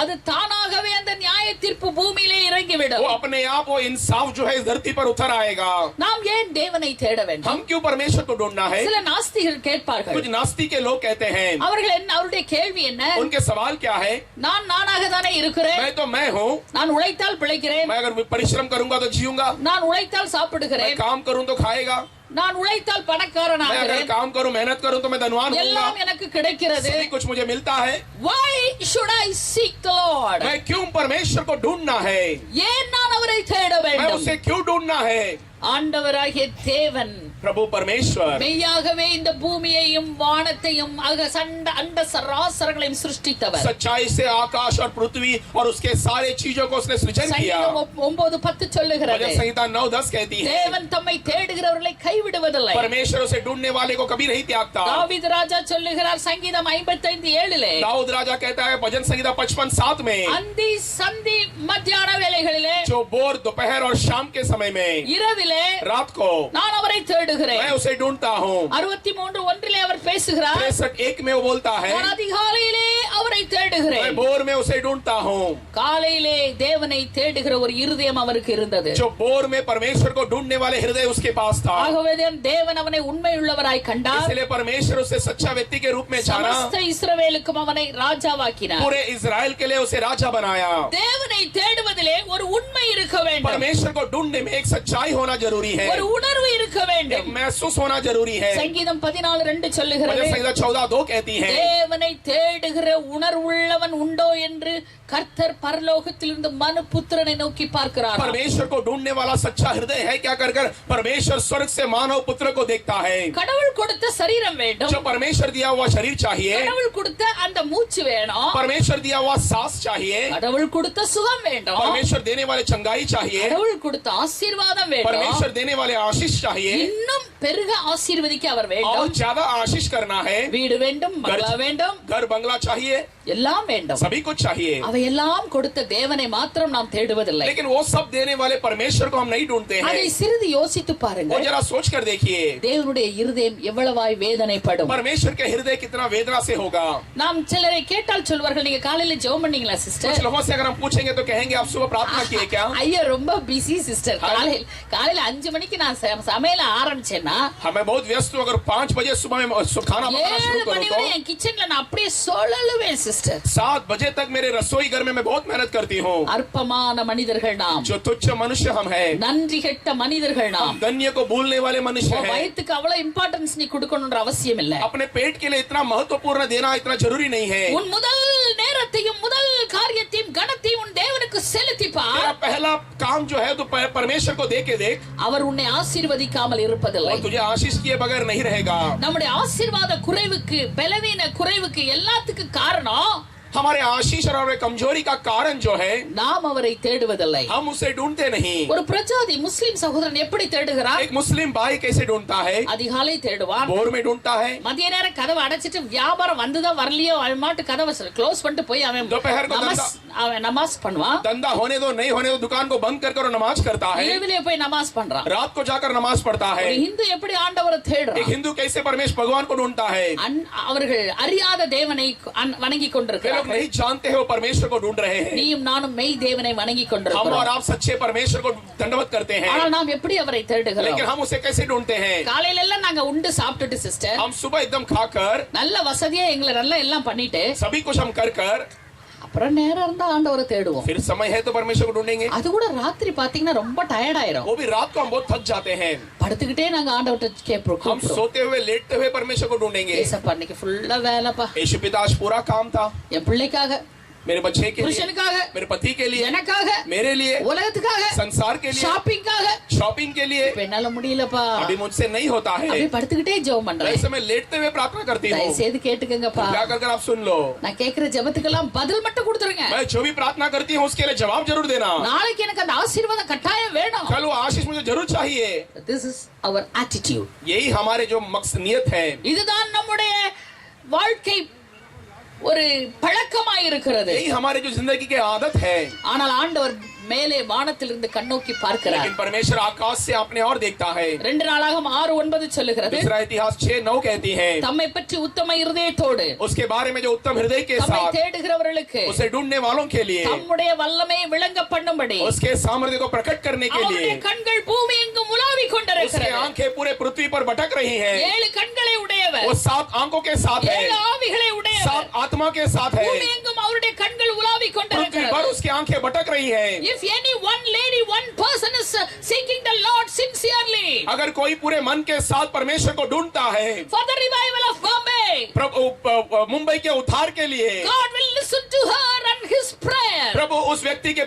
அது தானாகவே அந்த நியாய தீர்ப்பு பூமியிலே இறங்கிவிடும். वो अपने आप वो इंसाफ जो है इस धरती पर उतर आएगा। நாம் ஏன் தேவனை தேட வேண்டும்? हम क्यों परमेश्वर को ढूंढना है? சில நாஸ்திகள் கேட்பார்கள். कुछ नास्तिक के लोग कहते हैं, அவர்கள் என்ன, அவருடைய கேள்வி என்ன? उनके सवाल क्या है? நானாக தானே இருக்கிறேன், मैं हूँ, நான் उழைத்தால் பிழைக்கிறேன், मैं अगर परिश्रम करूंगा तो जीऊंगा, நான் उழைத்தால் मैं சாப்பிடுகிறேன், काम करूँ तो खाएगा, நான் उழைத்தால் मैं अगर பணக்காரனாகிறேன், काम करूँ मेहनत करूँ तो मैं धनवान होऊंगा, எல்லாம் எனக்கு கிடைக்கிறது. सभी कुछ मुझे मिलता है। Why should I seek the Lord? मैं क्यों परमेश्वर को ढूंढना है? ஏன் நான் அவரை தேட मैं வேண்டும்? उसे क्यों ढूंढना है? ஆண்டவராகிய தேவன் प्रभु परमेश्वर மெய்யாகவே இந்த பூமியையும் வானத்தையும் அண்ட சராசரங்களையும் சிருஷ்டித்தவர். सच्चाई से आकाश और पृथ्वी और उसके सारे चीजों को उसने सृजन किया। சங்கீதம் 9:10 சொல்லுகிறது, भजन संहिता 9:10 कहती है, தேவன் தம்மை தேடுகிறவர்களை கைவிடுவதில்லை. परमेश्वर उसे ढूंढने वाले को कभी नहीं त्यागता। தாவீது ராஜா சொல்லுகிறார் சங்கீதம் 55:7 दाऊद राजा कहता है भजन संहिता 55:7 में, அந்தி சந்தி மத்தியான வேளைகளிலே, जो बोर दोपहर और शाम के समय में, இரவிலே रात को நான் அவரை தேடுகிறேன். मैं उसे ढूंढता हूँ। 63:1 அவர் பேசுகிறார், 63:1 में वो बोलता है, நான் அதிகாலையிலே அவரை मैं தேடுகிறேன். बोर में उसे ढूंढता हूँ। காலையிலே தேவனை தேடுகிற ஒரு இருதயம் அவருக்கு இருந்தது. जो बोर में परमेश्वर को ढूंढने वाले हृदय उसके पास था, ஆகவே தேவன் அவனை உண்மையுள்ளவராய் கண்டார். इसलिए परमेश्वर उसे सच्चा व्यक्ति के रूप में जाना, समस्त இஸ்ரவேலுக்கும் அவனை ராஜாவாக்கினார். पूरे इजराइल के लिए उसे राजा बनाया। தேவனை தேடுவதிலே ஒரு உண்மை இருக்க வேண்டும், परमेश्वर को ढूंढने में एक सच्चाई होना जरूरी है, ஒரு உணர்வு இருக்க एक வேண்டும். महसूस होना जरूरी है। சங்கீதம் 14:2 சொல்லுகிறது, भजन संहिता 14:2 कहती है, தேவனை தேடுகிற உணர்வுள்ளவன் உண்டோ என்று கர்த்தர் பரலோகத்திலிருந்து மனுபுத்திரனை நோக்கி பார்க்கிறார். परमेश्वर को ढूंढने वाला सच्चा हृदय है क्या? कर कर परमेश्वर स्वर्ग से मानव पुत्र को देखता है। கடவுள் கொடுத்த சரீரம் வேண்டும், जो परमेश्वर दिया हुआ शरीर चाहिए, கடவுள் கொடுத்த அந்த மூச்சு வேணும், परमेश्वर दिया हुआ सांस चाहिए, கடவுள் கொடுத்த சுகம் வேண்டும், परमेश्वर देने वाले चंगाई चाहिए, கடவுள் கொடுத்த ஆசீர்வாதம் வேண்டும், परमेश्वर देने वाले आशीष चाहिए, இன்னும் பெருக ஆசீர்வதிக்க அவர் और வேண்டும். ज्यादा आशीष करना है, வீடு வேண்டும், பங்களா வேண்டும், घर बंगला चाहिए, எல்லாம் வேண்டும். सभी कुछ चाहिए, அவையெல்லாம் கொடுத்த தேவனை மாத்திரம் நாம் தேடுவதில்லை. लेकिन वो सब देने वाले परमेश्वर को हम नहीं ढूंढते हैं। அதை சிறிது யோசித்து वो பாருங்க, जरा सोच कर देखिए, தேவனுடைய இருதயம் எவ்வளவாய் வேதனைப்படும். परमेश्वर के हृदय कितना वेदना से होगा। நாம் சிலரை கேட்டால் சொல்வார்கள், நீங்க காலையில ஜெபம் பண்ணீங்களா சிஸ்டர்? कुछ लोगों से अगर हम पूछेंगे तो कहेंगे आप सुबह प्रार्थना किए क्या? ஐயா ரொம்ப பிஸி சிஸ்டர், காலையில 5 மணிக்கு நான் சமையல ஆரம்பிச்சேன்னா हमें बहुत व्यस्त हूँ, अगर 5 बजे सुबह में खाना पकाना 7 शुरू மணி करूँ வரை என் கிச்சன்ல நான் அப்படியே சொல்லலுவேன் சிஸ்டர். तो 7 बजे तक मेरे रसोई घर में मैं बहुत मेहनत करती हूँ। அற்பமான மனிதர்கள் நாம், जो तुच्छ मनुष्य हम हैं, நன்றி கெட்ட மனிதர்கள் நாம். हम धन्य को भूलने वाले मनुष्य हैं। வயிற்றுக்கு அவ்வளவு இம்பார்ட்டன்ஸ் நீ கொடுக்கணும்ன்ற அவசியம் இல்ல. अपने पेट के लिए इतना महत्वपूर्ण देना इतना जरूरी नहीं है। உன் முதல் நேரத்தையும் முதல் காரியத்தையும் கணத்தையும் உன் தேவனுக்கு செலுத்தி பார். तेरा पहला काम जो है तो परमेश्वर को दे के देख, அவர் உன்னை ஆசீர்வதிக்காமல் இருப்பதில்லை. और तुझे आशीष किए बगैर नहीं रहेगा। நம்முடைய ஆசீர்வாத குறைவுக்கு, பலவீன குறைவுக்கு எல்லாத்துக்கும் காரணம் हमारे आशीष और हमारे कमजोरी का कारण जो है, நாம் அவரை தேடுவதில்லை. हम उसे ढूंढते नहीं। ஒரு பிரஜாதி முஸ்லிம் சகோதரன் எப்படி தேடுகிறார்? एक मुस्लिम भाई कैसे ढूंढता है? அதிகாலை தேடுவான், भोर में ढूंढता है, மதிய நேரம் கதவை அடைச்சிட்டு வியாபாரம் வந்ததா வரலையோ அவன் மாட்டு கதவை க்ளோஸ் பண்ணிட்டு போய் அவன் दोपहर को அவன் நமாஸ் பண்ணுவான். धंधा होने दो नहीं होने दो दुकान को बंद कर नमाज करता है, இரவிலே போய் நமாஸ் பண்றான். रात को जाकर नमाज पढ़ता है। ஒரு இந்து எப்படி ஆண்டவரை एक தேடுறான்? हिंदू कैसे परमेश्वर भगवान को ढूंढता है? அவர்கள் அறியாத தேவனை வணங்கி वे लोग கொண்டிருக்கிறார்கள். नहीं जानते हैं वो परमेश्वर को ढूंढ रहे हैं। நீயும் நானும் மெய் தேவனை வணங்கி हम கொண்டிருக்கிறோம். और आप सच्चे परमेश्वर को दंडवत करते हैं, ஆனால் நாம் எப்படி அவரை தேடுகிறோம்? लेकिन हम उसे कैसे ढूंढते हैं? காலையில எல்லாம் நாங்க உண்டு சாப்பிட்டுட்டு சிஸ்டர், हम सुबह एकदम खाकर நல்ல வசதியா எங்களை நல்லா எல்லாம் பண்ணிட்டு सभी कुछ हम कर कर அப்புறம் நேரம் இருந்தா ஆண்டவரை தேடுவோம். फिर समय है तो परमेश्वर को ढूंढेंगे। அது கூட ராத்திரி பாத்தீங்கன்னா ரொம்ப டயர்ட் ஆயிரும். वो भी रात को हम बहुत थक जाते हैं, படுத்துக்கிட்டே நாங்க ஆண்டவர்ட்ட கேட்போம். हम सोते हुए लेटते हुए परमेश्वर को ढूंढेंगे। ஏசப்பா இன்னைக்கு ஃபுல்லா வேலைப்பா, यीशु पिता आज पूरा काम था, என் பிள்ளைக்காக, मेरे बच्चे के लिए, புருஷனுக்காக, मेरे पति के लिए, எனக்காக, मेरे लिए, உலகத்துக்காக, संसार के लिए, ஷாப்பிங்காக. शॉपिंग के लिए। இப்ப என்னால முடியலப்பா, अभी मुझसे नहीं होता है, அப்படியே படுத்துக்கிட்டே ஜெபம் பண்றேன். ऐसे मैं लेटते हुए प्रार्थना करती हूँ। தயவு செய்து கேட்டுக்கங்கப்பா, क्या कर आप सुन लो, நான் கேக்குற ஜெபத்துக்கெல்லாம் பதில் மட்டும் கொடுத்துருங்க. मैं जो भी प्रार्थना करती हूँ उसके लिए जवाब जरूर देना। நாளைக்கு எனக்கு அந்த ஆசீர்வாதம் கட்டாயம் வேணும். कल वो आशीष मुझे जरूर चाहिए। This is our attitude. यही हमारे जो मकसद नियत है, இதுதான் நம்முடைய வாழ்க்கை ஒரு பழக்கமாய் இருக்கிறது. यही हमारे जो जिंदगी की आदत है। ஆனால் ஆண்டவர் மேலே வானத்திலிருந்து கண்ணோக்கி பார்க்கிறார். लेकिन परमेश्वर आकाश से अपने और देखता है। 2 நாளாகம 6:9 சொல்லுகிறது, दूसरा इतिहास 6:9 कहती है, தம்மை பற்றி உத்தம இருதயத்தோடு उसके बारे में जो उत्तम हृदय के தம்மை साथ தேடுகிறவர்களுக்கு उसे ढूंढने वालों के लिए தம்முடைய வல்லமையை விளங்க பண்ணும்படி उसके सामर्थ्य को प्रकट करने के लिए அவருடைய கண்கள் பூமி எங்கும் உலாவிக் उसकी கொண்டிருக்கிறது. आंखें पूरे पृथ्वी पर भटक रही हैं। 7 கண்களை உடையவர், वो 7 आंखों के साथ है, 7 ஆவிகளை உடையவர், 7 आत्मा के साथ है, பூமி எங்கும் அவருடைய கண்கள் உலாவிக் पृथ्वी पर கொண்டிருக்கிறது. उसकी आंखें भटक रही हैं। If any one lady, one person is seeking the Lord sincerely अगर कोई पूरे मन के साथ परमेश्वर को ढूंढता है for the revival of Bombay, Mumbai के उद्धार के लिए, God will listen to her and his prayer, प्रभु उस व्यक्ति के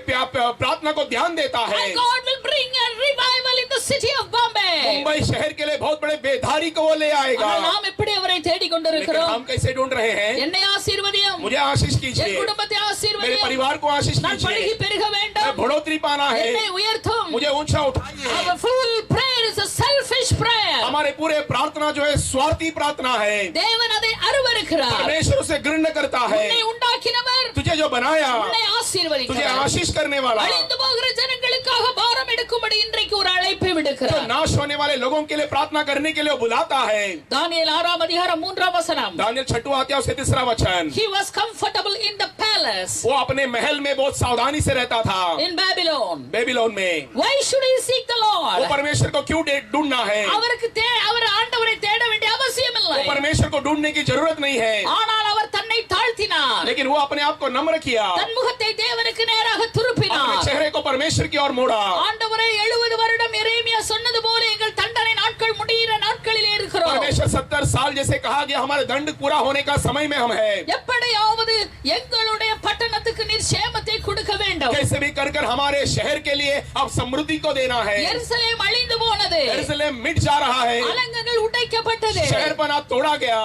प्रार्थना को ध्यान देता है। and God will bring a revival in the city of Bombay. Mumbai शहर के लिए बहुत बड़े बेधारी को वो ले आएगा। ஆனால் நாம் எப்படி அவரை தேடிக் लेकिन கொண்டிருக்கிறோம்? हम कैसे ढूंढ रहे हैं? என்னை ஆசீர்வதியும், मुझे आशीष என் कीजिए, குடும்பத்தை मेरे ஆசீர்வதியும், परिवार को आशीष நான் பழகி कीजिए, பெருக मैं வேண்டும், बढ़ोतरी पाना है, என்னை உயர்த்தும். मुझे ऊंचा उठाइए। Our full prayer is a selfish prayer. हमारे पूरे प्रार्थना जो है स्वार्थी प्रार्थना है। தேவன் அதை அருவருக்கிறார். परमेश्वर उसे घृणा करता है। உன்னை உண்டாக்கினவர், तुझे जो बनाया, உன்னை तुझे ஆசீர்வதிக்கிறார். आशीष करने वाला, அழிந்து போகிற ஜனங்களுக்காக பாரம் எடுக்கும்படி இன்றைக்கு ஒரு அழைப்பை जो விடுக்கிறார். नाश होने वाले लोगों के लिए प्रार्थना करने के लिए वो बुलाता है। தானியேல் 6 அதிகாரம் 3 வசனம். दानियल 6वां अध्याय उसके 3रा वचन, He was comfortable in the palace वो अपने महल में बहुत सावधानी से रहता था, in Babylon. बेबीलोन में। Why should he seek the वो Lord? परमेश्वर को क्यों ढूंढना है? அவருக்கு அவர் ஆண்டவரை தேட வேண்டிய அவசியம் இல்லை. वो परमेश्वर को ढूंढने की जरूरत नहीं है, ஆனால் அவர் தன்னை தாழ்த்தினார். लेकिन वो अपने आप को नम्र किया, தன் முகத்தை தேவனுக்கு நேராக अपने திருப்பினார். चेहरे को परमेश्वर की ओर मोड़ा। ஆண்டவரே 70 வருடம் எரேமியா சொன்னது போல எங்கள் தண்டனை நாட்கள் முடிகிற நாட்களிலே இருக்கிறோம். परमेश्वर 70 साल जैसे कहा गया हमारे दंड पूरा होने का समय में हम है। எப்படியாவது எங்களுடைய பட்டணத்துக்கு நீர் சேமத்தை கொடுக்க வேண்டும். कैसे भी कर कर हमारे शहर के लिए अब समृद्धि को देना है। எருசலேம் அழிந்து போனது. यरूशलेम मिट जा रहा है, அலங்கங்கள் உடைக்கப்பட்டது. शहर बना तोड़ा गया,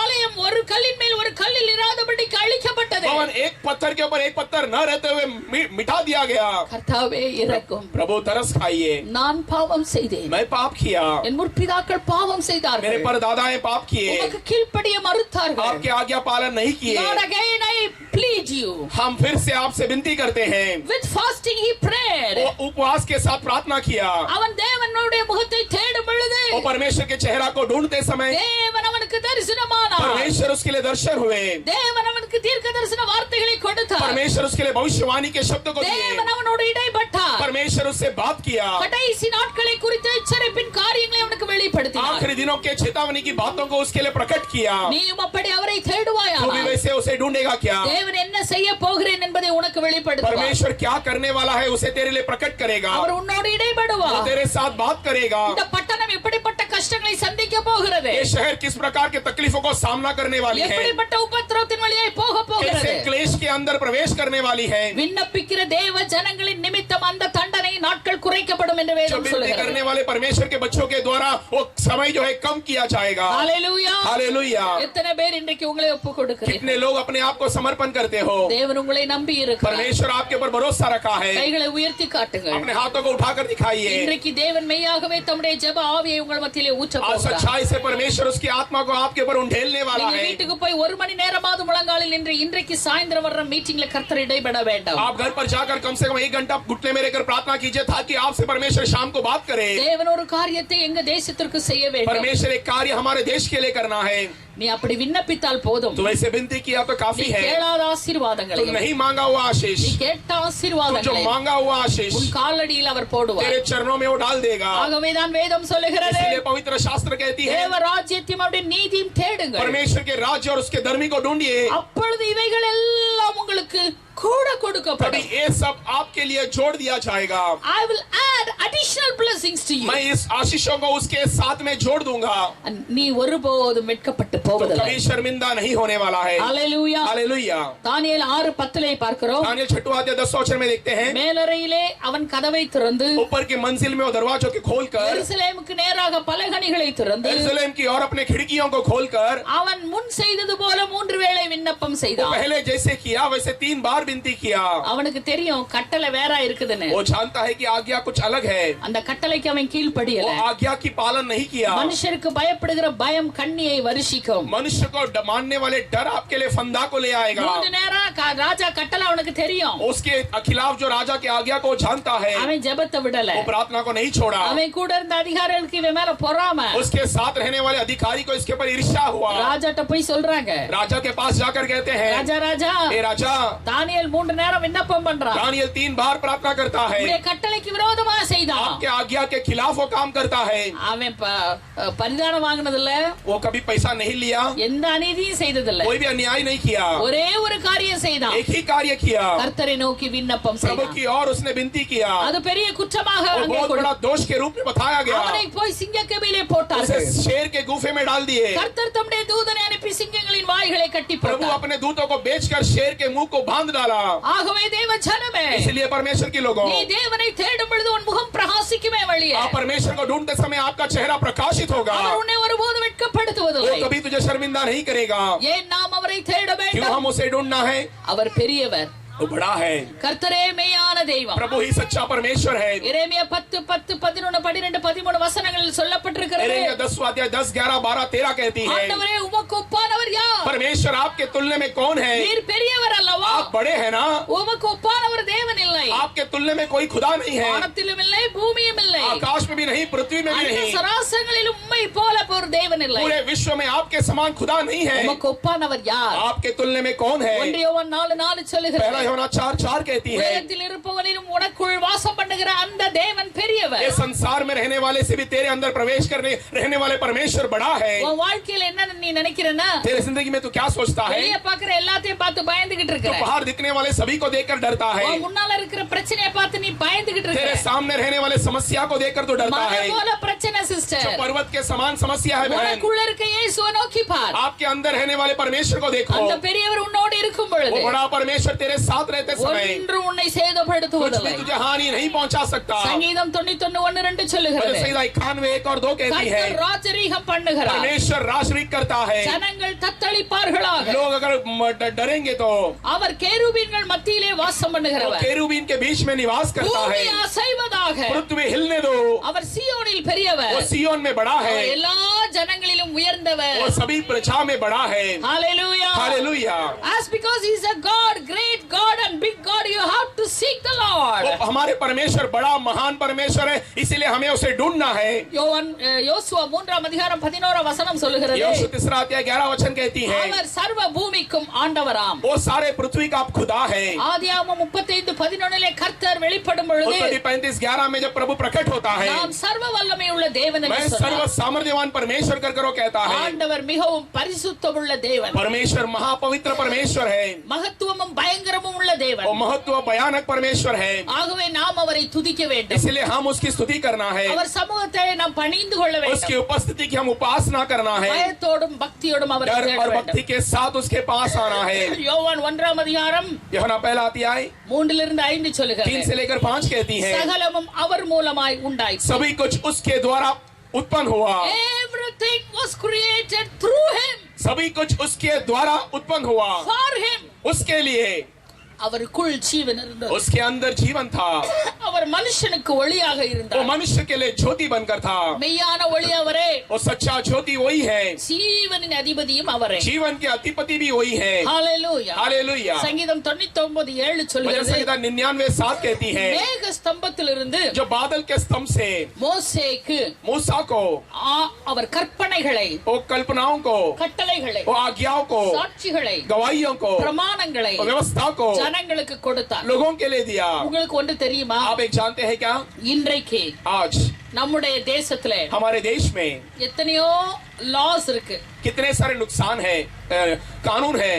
ஆலயம் ஒரு கல்லின் மேல் ஒரு கல்லில் இராதபடிக்கு அழிக்கப்பட்டது. भवन एक पत्थर के ऊपर एक पत्थर न रहते हुए मिटा दिया गया। கர்த்தாவே இரக்கும். प्रभु तरस खाइए, நான் பாவம் செய்தேன், मैं पाप किया, என் முற்பிதாக்கள் பாவம் मेरे செய்தார்கள், परदादाएं पाप किए, உமக்கு கீழ்ப்படிய மறுத்தார்கள். आपके आज्ञा पालन नहीं किए। Lord, again I plead you. हम फिर से आपसे विनती करते हैं। With fasting he prayed. वो उपवास के साथ प्रार्थना किया, அவன் தேவனுடைய முகத்தை தேடும் பொழுது वो परमेश्वर के चेहरा को ढूंढते समय தேவன் அவனுக்கு தரிசனமானார். परमेश्वर उसके लिए दर्शन हुए, தேவன் அவனுக்கு தீர்க்க தரிசன வார்த்தைகளை கொடுத்தார். परमेश्वर उसके लिए भविष्यवाणी के शब्द को दिए, தேவன் அவனோடு இடைப்பட்டார். परमेश्वर उससे बात किया, கடைசி நாட்களை குறித்த எச்சரிப்பின் காரியங்களை அவனுக்கு வெளிப்படுத்தினார். வெளிப்படுத்தினார். आखिरी दिनों के चेतावनी की बातों को उसके लिए प्रकट किया. நீயும் அப்படி அவரை தேடுவாயா? तू भी वैसे उसे ढूंढेगा क्या? தேவன் என்ன செய்ய போகிறேன் என்பதை உனக்கு வெளிப்படுத்துவார். परमेश्वर क्या करने वाला है उसे तेरे लिए प्रकट करेगा. அவர் உன்னோடு இடைபடுவார். वो तेरे साथ बात करेगा. இந்த பட்டணம் எப்படிப்பட்ட கஷ்டங்களை சந்திக்க போகிறது? ये शहर किस प्रकार के तकलीफों को सामना करने वाली है? எப்படிப்பட்ட உபத்திரவத்தின் வழியாய் போக போகிறது? कैसे क्लेश के अंदर प्रवेश करने वाली है? விண்ணப்பிக்கிற தேவ ஜனங்களின் நிமித்தம் அந்த தண்டனை நாட்கள் குறைக்கப்படும் என்று வேதம் சொல்கிறது. करने वाले परमेश्वर के बच्चों के द्वारा वो समय जो है कम किया जाएगा. हालेलुया. हालेलुया. எத்தனை பேர் இன்றைக்கு உங்களை ஒப்புக் கொடுக்கிறீர்கள்? कितने लोग अपने आप को समर्पण करते हो? தேவன் உங்களை நம்பி இருக்கிறார். परमेश्वर आपके ऊपर भरोसा रखा है. கைகளை உயர்த்தி காட்டுங்கள். अपने हाथों को उठाकर दिखाइए. இன்றைக்கு தேவன் மெய்யாகவே தம்முடைய ஜெப ஆவியை உங்கள் மத்தியிலே ஊற்ற आज போகிறார். सच्चाई से परमेश्वर उसकी आत्मा को आपके ऊपर उंडेलने वाला நீங்க है. வீட்டுக்கு போய் 1 மணி நேரமாவது முழங்காலில் நின்று இன்றைக்கு சாயந்தரம் வர்ற மீட்டிங்ல கர்த்தர் இடைபட வேண்டாம். आप घर पर जाकर कम से कम 1 घंटा घुटने में रहकर प्रार्थना कीजिए ताकि आपसे परमेश्वर शाम को बात करे. தேவன் ஒரு காரியத்தை எங்க தேசத்திற்கு செய்ய வேண்டும். परमेश्वर एक कार्य हमारे देश के लिए करना है. நீ அப்படி விண்ணப்பித்தால் போதும். तो वैसे विनती किया तो काफी है. கேளாத ஆசீர்வாதங்களை, तो नहीं मांगा हुआ आशीष, நீ கேட்ட तो जो ஆசீர்வாதங்களை मांगा हुआ आशीष உன் காலடியில் அவர் போடுவார். तेरे चरणों में वो डाल देगा. ஆகவேதான் வேதம் சொல்லுகிறது, इसलिए पवित्र शास्त्र कहती है தேவ ராஜ்யத்தையும் அவருடைய நீதியும் தேடுங்கள், परमेश्वर के राज्य और उसके धर्मी को ढूंढिए, அப்பொழுது இவைகள் எல்லாம் உங்களுக்கு கூட तभी கொடுக்கப்படும். ये सब आपके लिए जोड़ दिया जाएगा. I will add additional blessings to you. मैं इस आशीषों को उसके साथ में जोड़ दूंगा. நீ ஒருபோதும் வெட்கப்பட்டு तो போவதில்லை. कभी शर्मिंदा नहीं होने वाला है. ஹalleluya. हालेलुया. தானியேல் 6:10 பார்க்கிறோம். दानियेल 6वां अध्याय 10 वचन में देखते हैं, மேலறையிலே அவன் கதவை திறந்து ऊपर की मंजिल में वो दरवाजों को खोलकर, எருசலேமுக்கு நேராக பலகணிகளை திறந்து यरूशलेम की और अपने खिड़कियों को खोलकर, அவன் முன் செய்தது போல 3 வேளை விண்ணப்பம் वो செய்தான். पहले जैसे किया वैसे 3 बार विनती किया. அவனுக்கு தெரியும் கட்டளை வேறா இருக்குதுன்னு. वो जानता है कि आज्ञा कुछ अलग है. அந்த கட்டளைக்கு அவன் वो கீழ்ப்படியல. आज्ञा की पालन नहीं किया. மனுஷருக்கு பயப்படுகிற பயம் கண்ணியை வருஷிக்கும். मनुष्य को मानने वाले डर आपके लिए फंदा को ले आएगा. 3 நேரம் ராஜா கட்டளை அவனுக்கு தெரியும். उसके खिलाफ जो राजा की आज्ञा को जानता है, அவன் ஜெபத்தை விடல. वो प्रार्थना को नहीं छोड़ा. அவன் கூட இருந்த அதிகாரிகளுக்கு இவன் மேல பொறாமை. उसके साथ रहने वाले अधिकारी को इसके ऊपर ईर्ष्या हुआ. ராஜாட்ட போய் சொல்றாங்க, राजा के पास जाकर कहते हैं, ராஜா ராஜா हे राजा, தானியேல் 3 நேரம் விண்ணப்பம் பண்றான். दानियेल 3 बार प्रार्थना करता है, உடைய கட்டளைக்கு விரோதமா செய்தான். आपके आज्ञा के खिलाफ वो काम करता है. அவன் பரிதானம் வாங்கினது இல்ல, वो कभी पैसा नहीं लिया, எந்த அநீதியும் செய்ததில்ல. कोई भी अन्याय नहीं किया, ஒரே ஒரு காரியம் செய்தான். एक ही कार्य किया, கர்த்தரை நோக்கி விண்ணப்பம் प्रभु செய்தான். की और उसने विनती किया. அது பெரிய குற்றமாக वो அங்கே बहुत கொடு- बड़ा दोष के रूप में बताया गया. அவனை போய் சிங்கக்கபிலே उसे போட்டார்கள். शेर के गुफे में डाल दिए. கர்த்தர் தம்முடைய தூதனை அனுப்பி சிங்கங்களின் வாய்களை கட்டி प्रभु போட்டார். अपने दूतों को बेचकर शेर के मुंह को बांध डाला. ஆகவே தேவ ஜனமே, इसलिए परमेश्वर के लोगों, நீ தேவனை தேடும் பொழுது உன் முகம் பிரகாசிக்குமே வழியே. आप परमेश्वर को ढूंढते समय आपका चेहरा प्रकाशित होगा. அவர் உன்னை ஒருபோதும் वो வெட்கப்படுத்துவதில்லை. कभी तुझे शर्मिंदा नहीं करेगा. ஏன் நாம் அவரை தேட क्यों வேண்டும்? हम उसे ढूंढना है? அவர் பெரியவர், वो बड़ा है. கர்த்தரே மெய்யான தெய்வம். प्रभु ही सच्चा परमेश्वर है. எரேமியா 10, 10, 11, 12, 13 வசனங்களில் சொல்லப்பட்டிருக்கிறது. यिर्मयाह 10वां अध्याय 10, 11, 12, 13 कहती है, ஆண்டவரே உமக்கு ஒப்பானவர் யார்? परमेश्वर आपके तुलने में कौन है? நீர் பெரியவர் அல்லவா? आप बड़े हैं ना. உமக்கு ஒப்பானவர் தேவன் இல்லை. आपके तुलने में कोई खुदा नहीं है. வானத்திலும் இல்லை, பூமியும் இல்லை. आकाश में भी नहीं, पृथ्वी में भी அண்ட नहीं. சராசரங்களிலும் உம்மை போல ஒரு தேவன் இல்லை. पूरे विश्व में आपके समान खुदा नहीं है. உமக்கு ஒப்பானவர் யார்? आपके तुलने में कौन है? 1 யோவான் 4:4 पहला சொல்லுகிறது, यूहन्ना 4:4 कहती है, உலகத்தில் இருப்பவனிலும் உனக்குள் வாசம் பண்ணுகிற அந்த தேவன் பெரியவர். ये संसार में रहने वाले से भी तेरे अंदर प्रवेश करने रहने वाले परमेश्वर बड़ा है. உன் வாழ்க்கையில என்ன நீ நினைக்கிறேன்னா, तेरे जिंदगी में तू क्या सोचता है? வெளிய பாக்குற எல்லாத்தையும் பார்த்து பயந்துகிட்டு तो இருக்கிற. बाहर दिखने वाले सभी को देखकर डरता है. உன் முன்னால இருக்கிற பிரச்சனையை பார்த்து நீ பயந்துகிட்டு तेरे இருக்கிற. सामने रहने वाले समस्या को देखकर तू डरता மலை है. போல பிரச்சனை जो சிஸ்டர். पर्वत के समान समस्या है बहन, உனக்குள்ள இருக்க இயேசுவை நோக்கி பார். आपके अंदर रहने वाले परमेश्वर को देखो. அந்த பெரியவர் உன்னோடு இருக்கும் वो பொழுது बड़ा परमेश्वर तेरे साथ रहते समय ஒன்று உன்னை कुछ भी சேதப்படுத்துவதில்லை. तुझे हानि नहीं पहुंचा सकता. சங்கீதம் 91:1-2 சொல்லுகிறது, संहिता 91:1-2 कहती है, கர்த்தர் ராஜரீகம் பண்ணுகிறார், परमेश्वर राजरीक करता है. ஜனங்கள் தத்தளிப்பார்களாக. लोग अगर डरेंगे तो அவர் கேருபீன்கள் மத்தியிலே வாசம் वो பண்ணுகிறவர். केरूबीन के बीच में निवास करता है. பூமி அசைவதாக. पृथ्वी हिलने दो, அவர் சீயோனில் பெரியவர். वो सिय्योन में बड़ा है. அவர் எல்லா ஜனங்களிலும் உயர்ந்தவர். वो सभी प्रजा में बड़ा है. Hallelujah. Hallelujah. As because he is a God, great God and big God, you have to seek the Lord. वो हमारे परमेश्वर बड़ा महान परमेश्वर है, इसीलिए हमें उसे ढूंढना है. யோசுவா 3ஆம் அதிகாரம் 11ஆம் வசனம் சொல்லுகிறது. योशुआ 3 अध्याय 11 वचन कहती है, அவர் சர்வ பூமிக்கும் ஆண்டவராம். वो सारे पृथ्वी का खुदा है. ஆதியாகமம் 35:11 கர்த்தர் வெளிப்படும் பொழுது 35:11 में जब प्रभु प्रकट होता है, நாம் சர்வ வல்லமை உள்ள தேவன் என்று मैं சொன்னார். सर्व सामर्थ्यवान परमेश्वर कर कहता है. ஆண்டவர் மிகவும் பரிசுத்தமுள்ள தேவன். परमेश्वर महापवित्र परमेश्वर है. மகத்துவமும் பயங்கரமும் உள்ள தேவன். वो महत्व भयानक परमेश्वर है. ஆகவே நாம் அவரை துதிக்க வேண்டும். इसलिए हम उसकी स्तुति करना है. அவர் சமூகத்தை நாம் பணிந்து கொள்ள उसकी வேண்டும். उपस्थिति की हम उपासना करना है. பயத்தோடும் பக்தியோடும் அவரை डर தேட और வேண்டும். भक्ति के साथ उसके पास आना है. யோவான் 1ஆம் அதிகாரம் यूहन्ना पहला अध्याय 3 5 3 சொல்லுகிறது. से लेकर 5 कहती है, சகலமும் அவர் மூலமாய் உண்டாயிற்று. सभी कुछ उसके द्वारा उत्पन्न हुआ. Everything was created through him. सभी कुछ उसके द्वारा उत्पन्न हुआ. For him. उसके लिए அவருக்குள் ஜீவன் இருந்தது. उसके अंदर जीवन था. அவர் மனுஷனுக்கு ஒளியாக वो இருந்தார். मनुष्य के लिए ज्योति बनकर था. மெய்யான ஒளி அவரே. वो सच्चा ज्योति वही है. ஜீவனின் அதிபதியும் அவரே. जीवन के अधिपति भी वही है. ஹalleluya. हालेलुया. சங்கீதம் 99:7 சொல்கிறது. संहिता 99:7 कहती है, மேக ஸ்தம்பத்திலிருந்து जो बादल के स्तंभ से மோசேக்கு मूसा को, அவர் கற்பனைகளை, वो कल्पनाओं को, கட்டளைகளை, वो आज्ञाओं को, சாட்சிகளை, गवाहियों को, பிரமாணங்களை व्यवस्था को ஜனங்களுக்கு கொடுத்தார். लोगों के लिए दिया. உங்களுக்கு ஒன்று தெரியுமா? आप एक जानते हैं क्या? இன்றைக்கு आज நம்முடைய தேசத்துல हमारे देश में எத்தனையோ லாஸ் இருக்கு. कितने सारे नुकसान है, कानून है.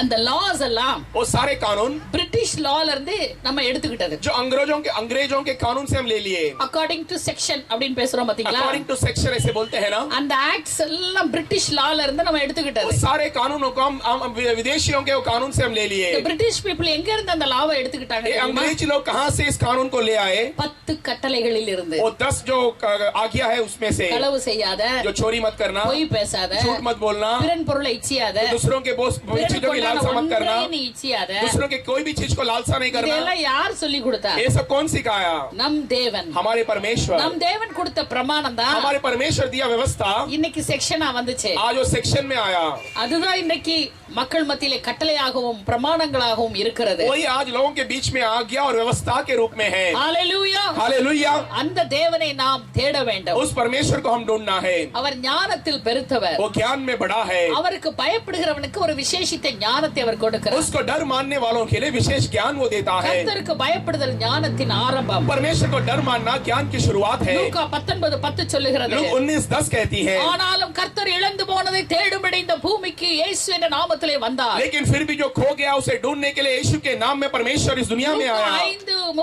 அந்த லாஸ் எல்லாம் वो सारे कानून பிரிட்டிஷ் லால இருந்து நம்ம எடுத்துக்கிட்டது. जो अंग्रेजों के कानून से हम ले लिए. அக்கார்டிங் டு செக்ஷன் அப்படினு பேசுறோம் பாத்தீங்களா? अकॉर्डिंग टू सेक्शन ऐसे बोलते हैं ना. அந்த ஆக்ட்ஸ் எல்லாம் பிரிட்டிஷ் லால இருந்து நம்ம எடுத்துக்கிட்டது. वो सारे कानूनों को हम विदेशियों के कानून से हम ले लिए. பிரிட்டிஷ் பீப்பிள் எங்க இருந்து அந்த லாவை எடுத்துக்கிட்டாங்க? अंग्रेज लोग कहां से इस कानून को ले आए? 10 கட்டளைகளில் இருந்து. वो 10 जो आज्ञा है उसमें से, களவு செய்யாத, जो चोरी मत करना, பொய் பேசாத, झूठ मत बोलना, பிறன் பொருளை இச்சியாத, दूसरों के चीजों की लालसा मत करना, நீ இச்சியாத. दूसरों के कोई भी चीज को लालसा नहीं करना. இதெல்லாம் யார் சொல்லி கொடுத்தார்? ये सब कौन सिखाया? நம் தேவன். हमारे परमेश्वर. நம் தேவன் கொடுத்த பிரமாணம் தான் हमारे परमेश्वर दिया व्यवस्था இன்னைக்கு செக்ஷனா வந்துச்சு. आज वो सेक्शन में आया. அதுதான் இன்னைக்கு மக்கள் மத்தியிலே கட்டளையாகவும் பிரமாணங்களாகவும் இருக்கிறது. वही आज लोगों के बीच में आज्ञा और व्यवस्था के रूप में है. ஹalleluya. हालेलुया. அந்த தேவனை நாம் தேட வேண்டும். उस परमेश्वर को हम ढूंढना है. அவர் ஞானத்தில் பெருத்தவர். वो ज्ञान में बड़ा है. அவருக்கு பயப்படுகிறவனுக்கு ஒரு விசேஷித்த ஞானத்தை அவர் கொடுக்கிறார். उसको डर मानने वालों के लिए विशेष ज्ञान वो देता है. கர்த்தருக்கு பயப்படுதல் ஞானத்தின் ஆரம்பம். परमेश्वर को डर मानना ज्ञान की शुरुआत है. லூக்கா 19:10 சொல்லுகிறது. लूका 19:10 कहती है, ஆனாலும் கர்த்தர் இழந்து போனதை தேடும்படி இந்த பூமிக்கு இயேசு என்ற நாமத்திலே வந்தார். लेकिन फिर भी जो खो गया उसे ढूंढने के लिए यीशु के नाम में परमेश्वर इस दुनिया में आया.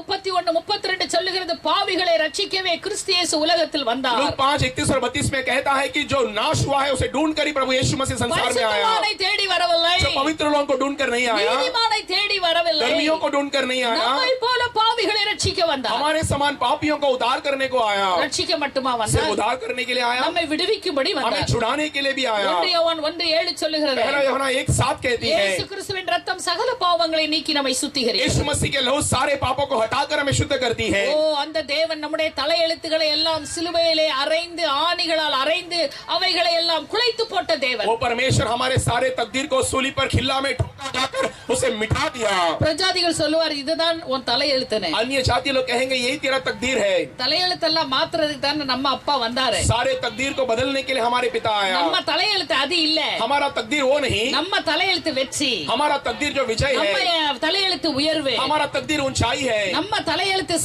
5:31-32 சொல்லுகிறது, பாவிகளை ரட்சிக்கவே கிறிஸ்து இயேசு உலகத்தில் வந்தார். लूका 5:31 और 32 में कहता है कि जो नाश हुआ है उसे ढूंढ कर ही प्रभु यीशु मसीह संसार में आया. பரிசுத்தவானை தேடி வரவில்லை. जो पवित्र लोगों को ढूंढ कर नहीं आया, நீதிமானை தேடி வரவில்லை. धर्मियों को ढूंढ कर नहीं आया, நம்மை போல பாவிகளை ரட்சிக்க வந்தார். हमारे समान पापियों को उद्धार करने को आया. ரட்சிக்க மட்டுமா सिर्फ வந்தார்? उद्धार करने के लिए आया, நம்மை விடுவிக்கும்படி हमें வந்தார். छुड़ाने के लिए भी आया. 1 யோவான் 1:7 சொல்லுகிறது, पहला यूहन्ना 1:7 कहती है, இயேசு கிறிஸ்துவின் ரத்தம் சகல பாவங்களை நீக்கி நம்மை சுத்திகரிக்கிறது. यीशु मसीह के लहू सारे पापों को हटाकर हमें शुद्ध करती है. ஓ, அந்த தேவன் நம்முடைய தலையெழுத்துக்களை எல்லாம் சிலுவையிலே அறைந்து, ஆணிகளால் அறைந்து, அவைகளை எல்லாம் குலைத்து போட்ட தேவன். वो परमेश्वर हमारे सारे तकदीर को सूली पर खिल्ला में ठोका जाकर उसे मिटा दिया. பிரஜாதிகள் சொல்லுவார், இதுதான் உன் தலையெழுத்துன்னு. अन्य जाति लोग कहेंगे यही तेरा तकदीर है. தலையெழுத்தெல்லாம் மாத்துறதுக்கு தான் நம்ம அப்பா வந்தாரு. सारे तकदीर को बदलने के लिए हमारे पिता आया. நம்ம தலையெழுத்து அது இல்ல. हमारा तकदीर वो नहीं, நம்ம தலையெழுத்து வெற்றி. हमारा तकदीर जो विजय நம்ம है, தலையெழுத்து உயர்வு. हमारा तकदीर ऊंचाई है. நம்ம தலையெழுத்து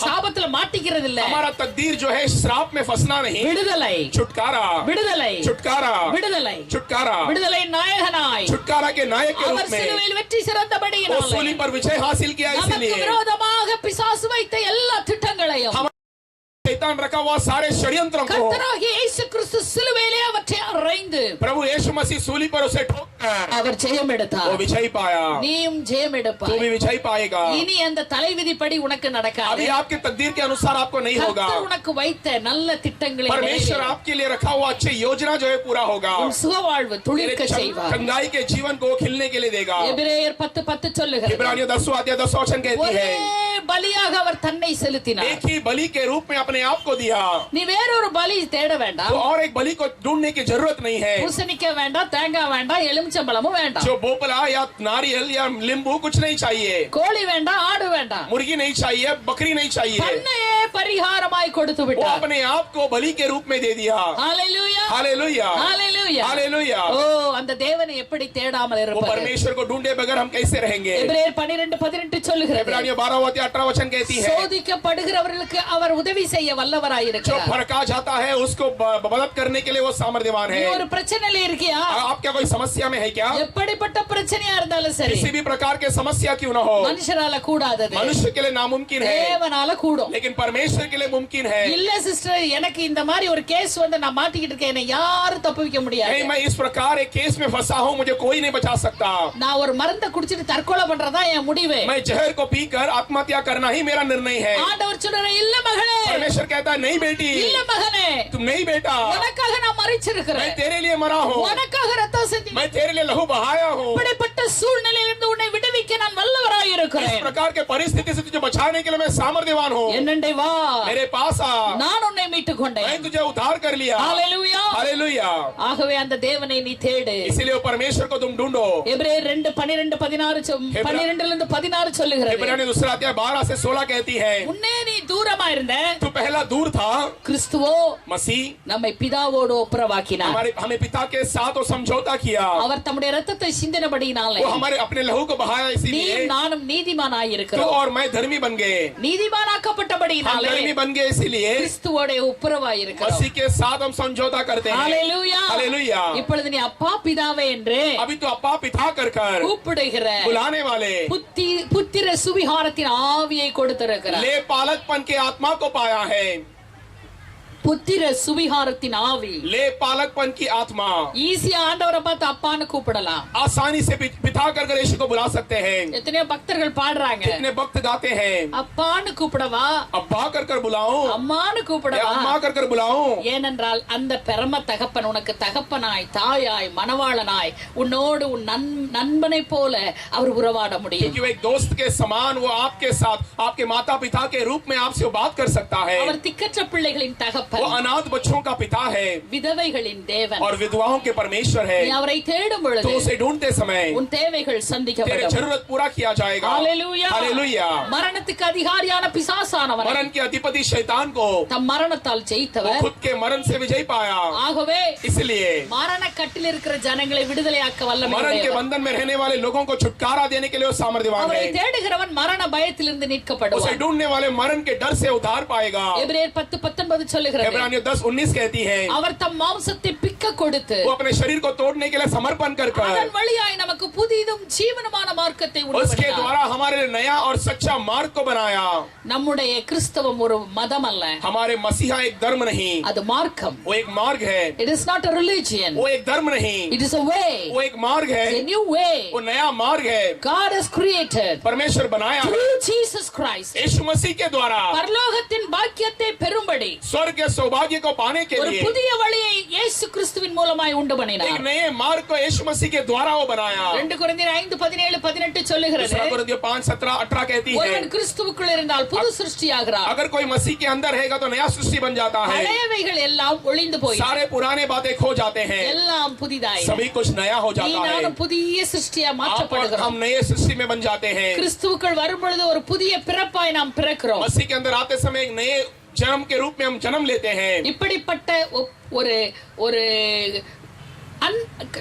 சாபத்துல மாட்டிக்கிறது இல்ல. हमारा तकदीर जो है श्राप में फंसना नहीं, விடுதலை, छुटकारा, விடுதலை, छुटकारा, விடுதலை, छुटकारा, விடுதலை நாயகனாய் छुटकारा के नायक के அவர் रूप में சிலுவையில் வெற்றி वो சிறந்தபடியினாலே सूली पर विजय हासिल किया. நமக்கு इसलिए விரோதமாக பிசாசு வைத்த எல்லா திட்டங்களையும் शैतान रखा हुआ सारे षड्यंत्रों को கர்த்தராகிய இயேசு கிறிஸ்து சிலுவையிலே அவற்றை அறைந்து प्रभु यीशु मसीह सूली पर उसे ठोककर அவர் ஜெயம் எடுத்தார். वो विजय पाया. நீயும் ஜெயம் तू எடுப்பாய். भी विजय पाएगा. இனி அந்த தலைவிதிப்படி உனக்கு நடக்காது. अभी आपके तकदीर के अनुसार आपको नहीं होगा. கர்த்தர் உனக்கு வைத்த நல்ல திட்டங்களை परमेश्वर आपके लिए रखा हुआ अच्छी योजना जो है पूरा होगा. உன் சுகவாழ்வு துளிர்க்க செய்வார். कंगाई के जीवन को खिलने के लिए देगा. எபிரேயர் 10:10 சொல்லுகிறது, इब्रानियों 10 अध्याय 10 वचन कहती ஒரே है, பலியாக அவர் தன்னை செலுத்தினார். एक ही बलि के रूप में अपने आप को दिया. நீ வேறொரு பலி தேட வேண்டாம். तो और एक बलि को ढूंढने की जरूरत नहीं है. பூசணிக்காய் வேண்டாம், தேங்காய் வேண்டாம், எலுமிச்சம்பழமும் வேண்டாம். जो बोपला या नारियल या नींबू कुछ नहीं चाहिए. கோழி வேண்டாம், ஆடு வேண்டாம். मुर्गी नहीं चाहिए, बकरी नहीं चाहिए. தன்னையே பரிகாரமாய் கொடுத்து वो விட்டார். अपने आप को बलि के रूप में दे दिया. ஹalleluya, हालेलुया, ஹalleluya, हालेलुया. ஓ அந்த தேவனை எப்படி தேடாமல் वो இருப்பார்? परमेश्वर को ढूंढे बगैर हम कैसे रहेंगे? எபிரேயர் 12:18 சொல்லுகிறது, इब्रानियों 12:18 वचन कहती है, சோதிக்கப்படுகிறவர்களுக்கு அவர் உதவி செய்ய வல்லவராய் जो இருக்கிறார். भड़का जाता है उसको मदद करने के लिए वो सामर्थ्यवान நீ है. ஒரு பிரச்சனையில இருக்கியா? आप क्या कोई समस्या में है क्या? எப்படிப்பட்ட பிரச்சனையா இருந்தாலும் சரி, किसी भी प्रकार के समस्या क्यों न हो, மனுஷரால கூடாதது मनुष्य के लिए नामुमकिन है, தேவனால கூடும். लेकिन परमेश्वर के लिए मुमकिन है. இல்ல சிஸ்டர், எனக்கு இந்த மாதிரி ஒரு கேஸ் வந்து நான் மாட்டிக்கிட்டு இருக்கேன், என்னை யாரும் தப்பு வைக்க முடியாது. नहीं, मैं इस प्रकार एक केस में फंसा हूँ, मुझे कोई नहीं बचा सकता. நான் ஒரு மருந்தை குடிச்சிட்டு தற்கொலை பண்றதா என் முடிவு. मैं जहर को पीकर आत्महत्या करना ही मेरा निर्णय है. ஆண்டவர் சொல்றாரு, இல்ல மகளே, परमेश्वर कहता है, नहीं बेटी, இல்ல மகனே, तुम नहीं बेटा, உனக்காக நான் मैं மரிச்சிருக்கிறேன், तेरे लिए मरा हूँ, உனக்காக ரத்தம் சிந்தி, मैं तेरे लिए लहू बहाया हूँ. இப்படிப்பட்ட சூழ்நிலையிலிருந்து உன்னை விடுவிக்க நான் வல்லவராய் इस இருக்கிறேன். प्रकार के परिस्थिति से तुझे बचाने के लिए मैं सामर्थ्यवान हूँ. என்னண்டை வா, मेरे पास आ, நான் உன்னை மீட்டுக் கொண்டேன். मैं तुझे उद्धार कर लिया. ஹalleluya. हालेलुया. ஆகவே அந்த தேவனை நீ தேடு. इसीलिए वो परमेश्वर को तुम ढूंढो. எபிரேயர் 2:12-16 சொல்லுகிறது, इब्रानियों दूसरा अध्याय 12 से 16 कहती है, முன்னே நீ தூரமா இருந்த, तू पहला दूर था, கிறிஸ்துவோ मसीह நம்மை பிதாவோடு ஒப்புரவாக்கினார். हमें पिता के साथ वो समझौता किया. அவர் தம்முடைய ரத்தத்தை சிந்தினபடியினாலே वो हमारे अपने लहू को बहाया, इसीलिए நீயும் நானும் நீதிமானாய் तू இருக்கிறோம். और मैं धर्मी बन गए. हम நீதிமானாக்கப்பட்டபடியினாலே धर्मी बन गए, इसीलिए கிறிஸ்துவோட ஒப்புரவாய் இருக்கிறோம். मसीह के साथ हम समझौता करते हैं. ஹalleluya. हालेलुया. இப்பொழுது நீ அப்பா பிதாவே என்று अभी तो अपा पिता कर கூப்பிடுகிற बुलाने वाले புத்திர சுவிகாரத்தின் ஆவியை கொடுத்திருக்கிறார். ले पालकपन के आत्मा को पाया है. புத்திர சுவிகாரத்தின் ஆவி, ले पालकपन की आत्मा. ஈஸியா ஆண்டவரை பார்த்து அப்பான்னு கூப்பிடலாம். आसानी से पिता कर यीशु को बुला सकते हैं. எத்தனையோ பக்தர்கள் பாடுறாங்க, कितने भक्त गाते हैं, அப்பான்னு கூப்பிடவா, अब्बा कर बुलाऊं, அம்மான்னு या கூப்பிடவா. अम्मा कर बुलाऊं. ஏனென்றால் அந்த பெரும தகப்பன் உனக்கு தகப்பனாய், தாயாய், மணவாளனாய், உன்னோடு உன் நண்பனை போல அவர் உறவாட முடியும். क्योंकि वो एक दोस्त के समान वो आपके साथ आपके माता पिता के रूप में आपसे बात कर सकता है. அவர் திக்கற்ற பிள்ளைகளின் தகப்பன், वो अनाथ बच्चों का पिता है விதவைகளின் தேவன். और विधवाओं के परमेश्वर है. நீ அவரை தேடும் பொழுது तो उसे ढूंढते समय உன் தேவைகள் तेरे சந்திக்கப்படும். जरूरत पूरा किया जाएगा. ஹalleluya. हालेलुया. மரணத்துக்கு அதிகாரியான பிசாசானவன் मरण के अधिपति शैतान को தம் மரணத்தால் वो ஜெயித்தவர். खुद के मरण से विजय पाया. ஆகவே इसलिए மரண கட்டில் இருக்கிற ஜனங்களை விடுதலையாக்க मरण के வல்லமையுடையவர். बंधन में रहने वाले लोगों को छुटकारा देने के लिए वो सामर्थ्यवान அவரை है. தேடுகிறவன் மரண பயத்திலிருந்து उसे மீட்கப்படுவான். ढूंढने वाले मरण के डर से उद्धार पाएगा. எபிரேயர் 10:19 சொல்லுகிறது, इब्रानियों 10:19 कहती है, அவர் தம் மாம்சத்தை பிக்க கொடுத்து वो अपने शरीर को तोड़ने के लिए समर्पण कर அதன் வழியாய் நமக்கு புதிதும் ஜீவனமான மார்க்கத்தை उसके உண்டாக்கினார். द्वारा हमारे लिए नया और सच्चा मार्ग को बनाया. நம்முடைய கிறிஸ்தவம் ஒரு மதம் அல்ல, हमारे मसीहा एक धर्म नहीं, அது மார்க்கம். वो एक मार्ग है. It is not a religion. वो एक धर्म नहीं, It is a way. वो एक मार्ग है. A new way. वो नया मार्ग है. God has created परमेश्वर बनाया है. through Jesus Christ. यीशु मसीह के द्वारा பரலோகத்தின் பாக்கியத்தை பெறும்படி स्वर्ग के सौभाग्य को पाने के ஒரு लिए புதிய வழியை இயேசு கிறிஸ்துவின் மூலமாய் உண்டு एक பண்ணினார். नए मार्ग को यीशु मसीह के द्वारा वो बनाया. 2 கொரிந்தியர் 5:17-18 சொல்லுகிறது, 2 कोरिन्थियों 5:17-18 कहती है, ஒருவன் கிறிஸ்துவுக்குள் இருந்தால் புது சிருஷ்டியாகிறார். अगर कोई मसीह के अंदर रहेगा तो नया सृष्टि बन जाता है. பழையவைகள் எல்லாம் ஒளிந்து போய் सारे पुराने बातें खो जाते हैं, எல்லாம் புதிதாய். सभी कुछ नया हो நீ जाता है. நானும் புதிய சிருஷ்டியா आप और மாற்றப்படுகிறோம். हम नए सृष्टि में बन जाते हैं. கிறிஸ்துவுக்குள் வரும் பொழுது ஒரு புதிய பிறப்பாய் நாம் பிறக்கிறோம். मसीह के अंदर आते समय एक नए जन्म के रूप में हम जन्म लेते हैं. இப்படிப்பட்ட ஒரு ஒரு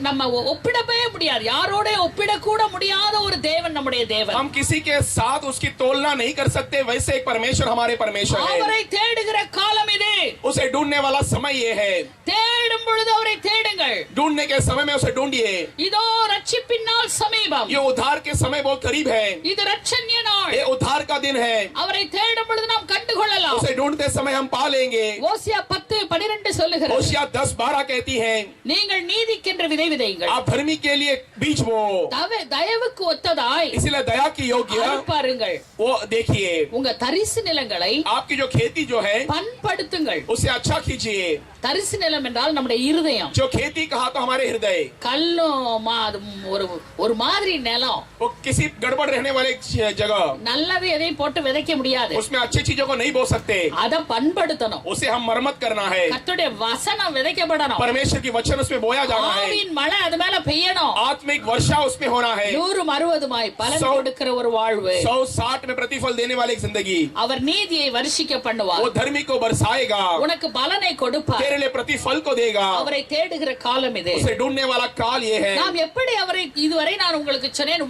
நம்ம ஒப்பிடவே முடியாது, யாரோட ஒப்பிடக்கூட முடியாத ஒரு தேவன் நம்முடைய தேவன். हम किसी के साथ उसकी तुलना नहीं कर सकते, वैसे एक परमेश्वर हमारे परमेश्वर है. அவரை தேடுகிற காலம் இது. उसे ढूंढने वाला समय ये है. தேடும் பொழுது அவரை தேடுங்கள். ढूंढने के समय में उसे ढूंढिए. இதோ ரட்சிப்பின் நாள் சமீபம். ये उद्धार के समय बहुत करीब है. இது ரட்சண்ய நாள். ये उद्धार का दिन है. அவரை தேடும் பொழுது நாம் கண்டுகொள்ளலாம். उसे ढूंढते समय हम पा लेंगे. ஓசியா 10:12 சொல்லுகிறது, होशिया 10:12 कहती है, நீங்கள் நீதிக்கென்று விதை விதையுங்கள், आप धर्मी के लिए बीज बो, தயவுக்கு ஒத்ததாய் इसलिए दया की योग्य அறுப்பாருங்கள். वो देखिए. உங்க தரிசு நிலங்களை आपकी जो खेती जो है பண்படுத்துங்கள், उसे अच्छा कीजिए. தரிசு நிலம் என்றால் நம்முடைய இருதயம். जो खेती कहा तो हमारे हृदय, கல்லும் ஒரு மாதிரி நிலம், वो किसी गड़बड़ रहने वाले जगह, நல்லது எதையும் போட்டு விதைக்க முடியாது. उसमें अच्छी चीजों को नहीं बो सकते, அத பண்படுத்தணும். उसे हम मरम्मत करना है. கர்த்தருடைய வசனம் விதைக்கப்படணும். परमेश्वर की वचन उसमें बोया जाना है. ஆவியின் மழை அது மேல பெய்யணும். आत्मिक वर्षा उसमें होना है. 160 பலன் கொடுக்கிற ஒரு வாழ்வு. 160 में प्रतिफल देने वाली एक जिंदगी. அவர் நீதியை வருஷிக்க பண்ணுவார். वो धर्मी को बरसाएगा, உனக்கு பலனை கொடுப்பார். तेरे लिए प्रतिफल को देगा. அவரை தேடுகிற காலம் இது. उसे ढूंढने वाला काल ये है. நாம் எப்படி அவரை இதுவரை நான் உங்களுக்கு சொன்னேன்,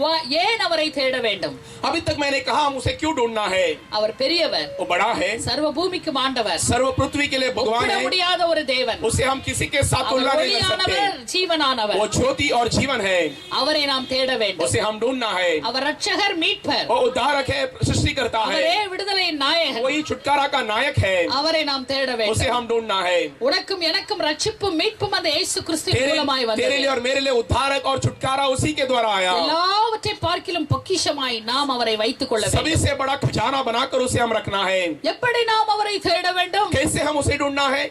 ஏன் அவரை தேட வேண்டும்? अभी तक मैंने कहा हम उसे क्यों ढूंढना है. அவர் பெரியவர், वो बड़ा है, சர்வ பூமிக்கு ஆண்டவர், सर्व पृथ्वी के लिए भगवान ஒப்பிட है. முடியாத ஒரு தேவன். उसे हम किसी के साथ அவர் तुलना नहीं कर सकते. ஒளியானவர், ஜீவனானவர். वो ज्योति और जीवन है. அவரை நாம் தேட வேண்டும். उसे हम ढूंढना है. அவர் ரட்சகர், மீட்பர். वो उद्धारक है, सृष्टि करता है. அவரே விடுதலையின் நாயகர். वही छुटकारा का नायक है. அவரை நாம் தேட उसे வேண்டும். हम ढूंढना है. உனக்கும் எனக்கும் ரட்சிப்பும் மீட்பும் அந்த இயேசு கிறிஸ்துவின் மூலமாய் तेरे लिए வந்தது. और मेरे लिए उद्धारक और छुटकारा उसी के द्वारा आया. எல்லாவற்றை பார்க்கிலும் பொக்கிஷமாய் நாம் அவரை வைத்துக் கொள்ள வேண்டும். सभी से बड़ा खजाना बनाकर उसे हम रखना है. எப்படி நாம் அவரை தேட வேண்டும்? कैसे हम उसे ढूंढना है.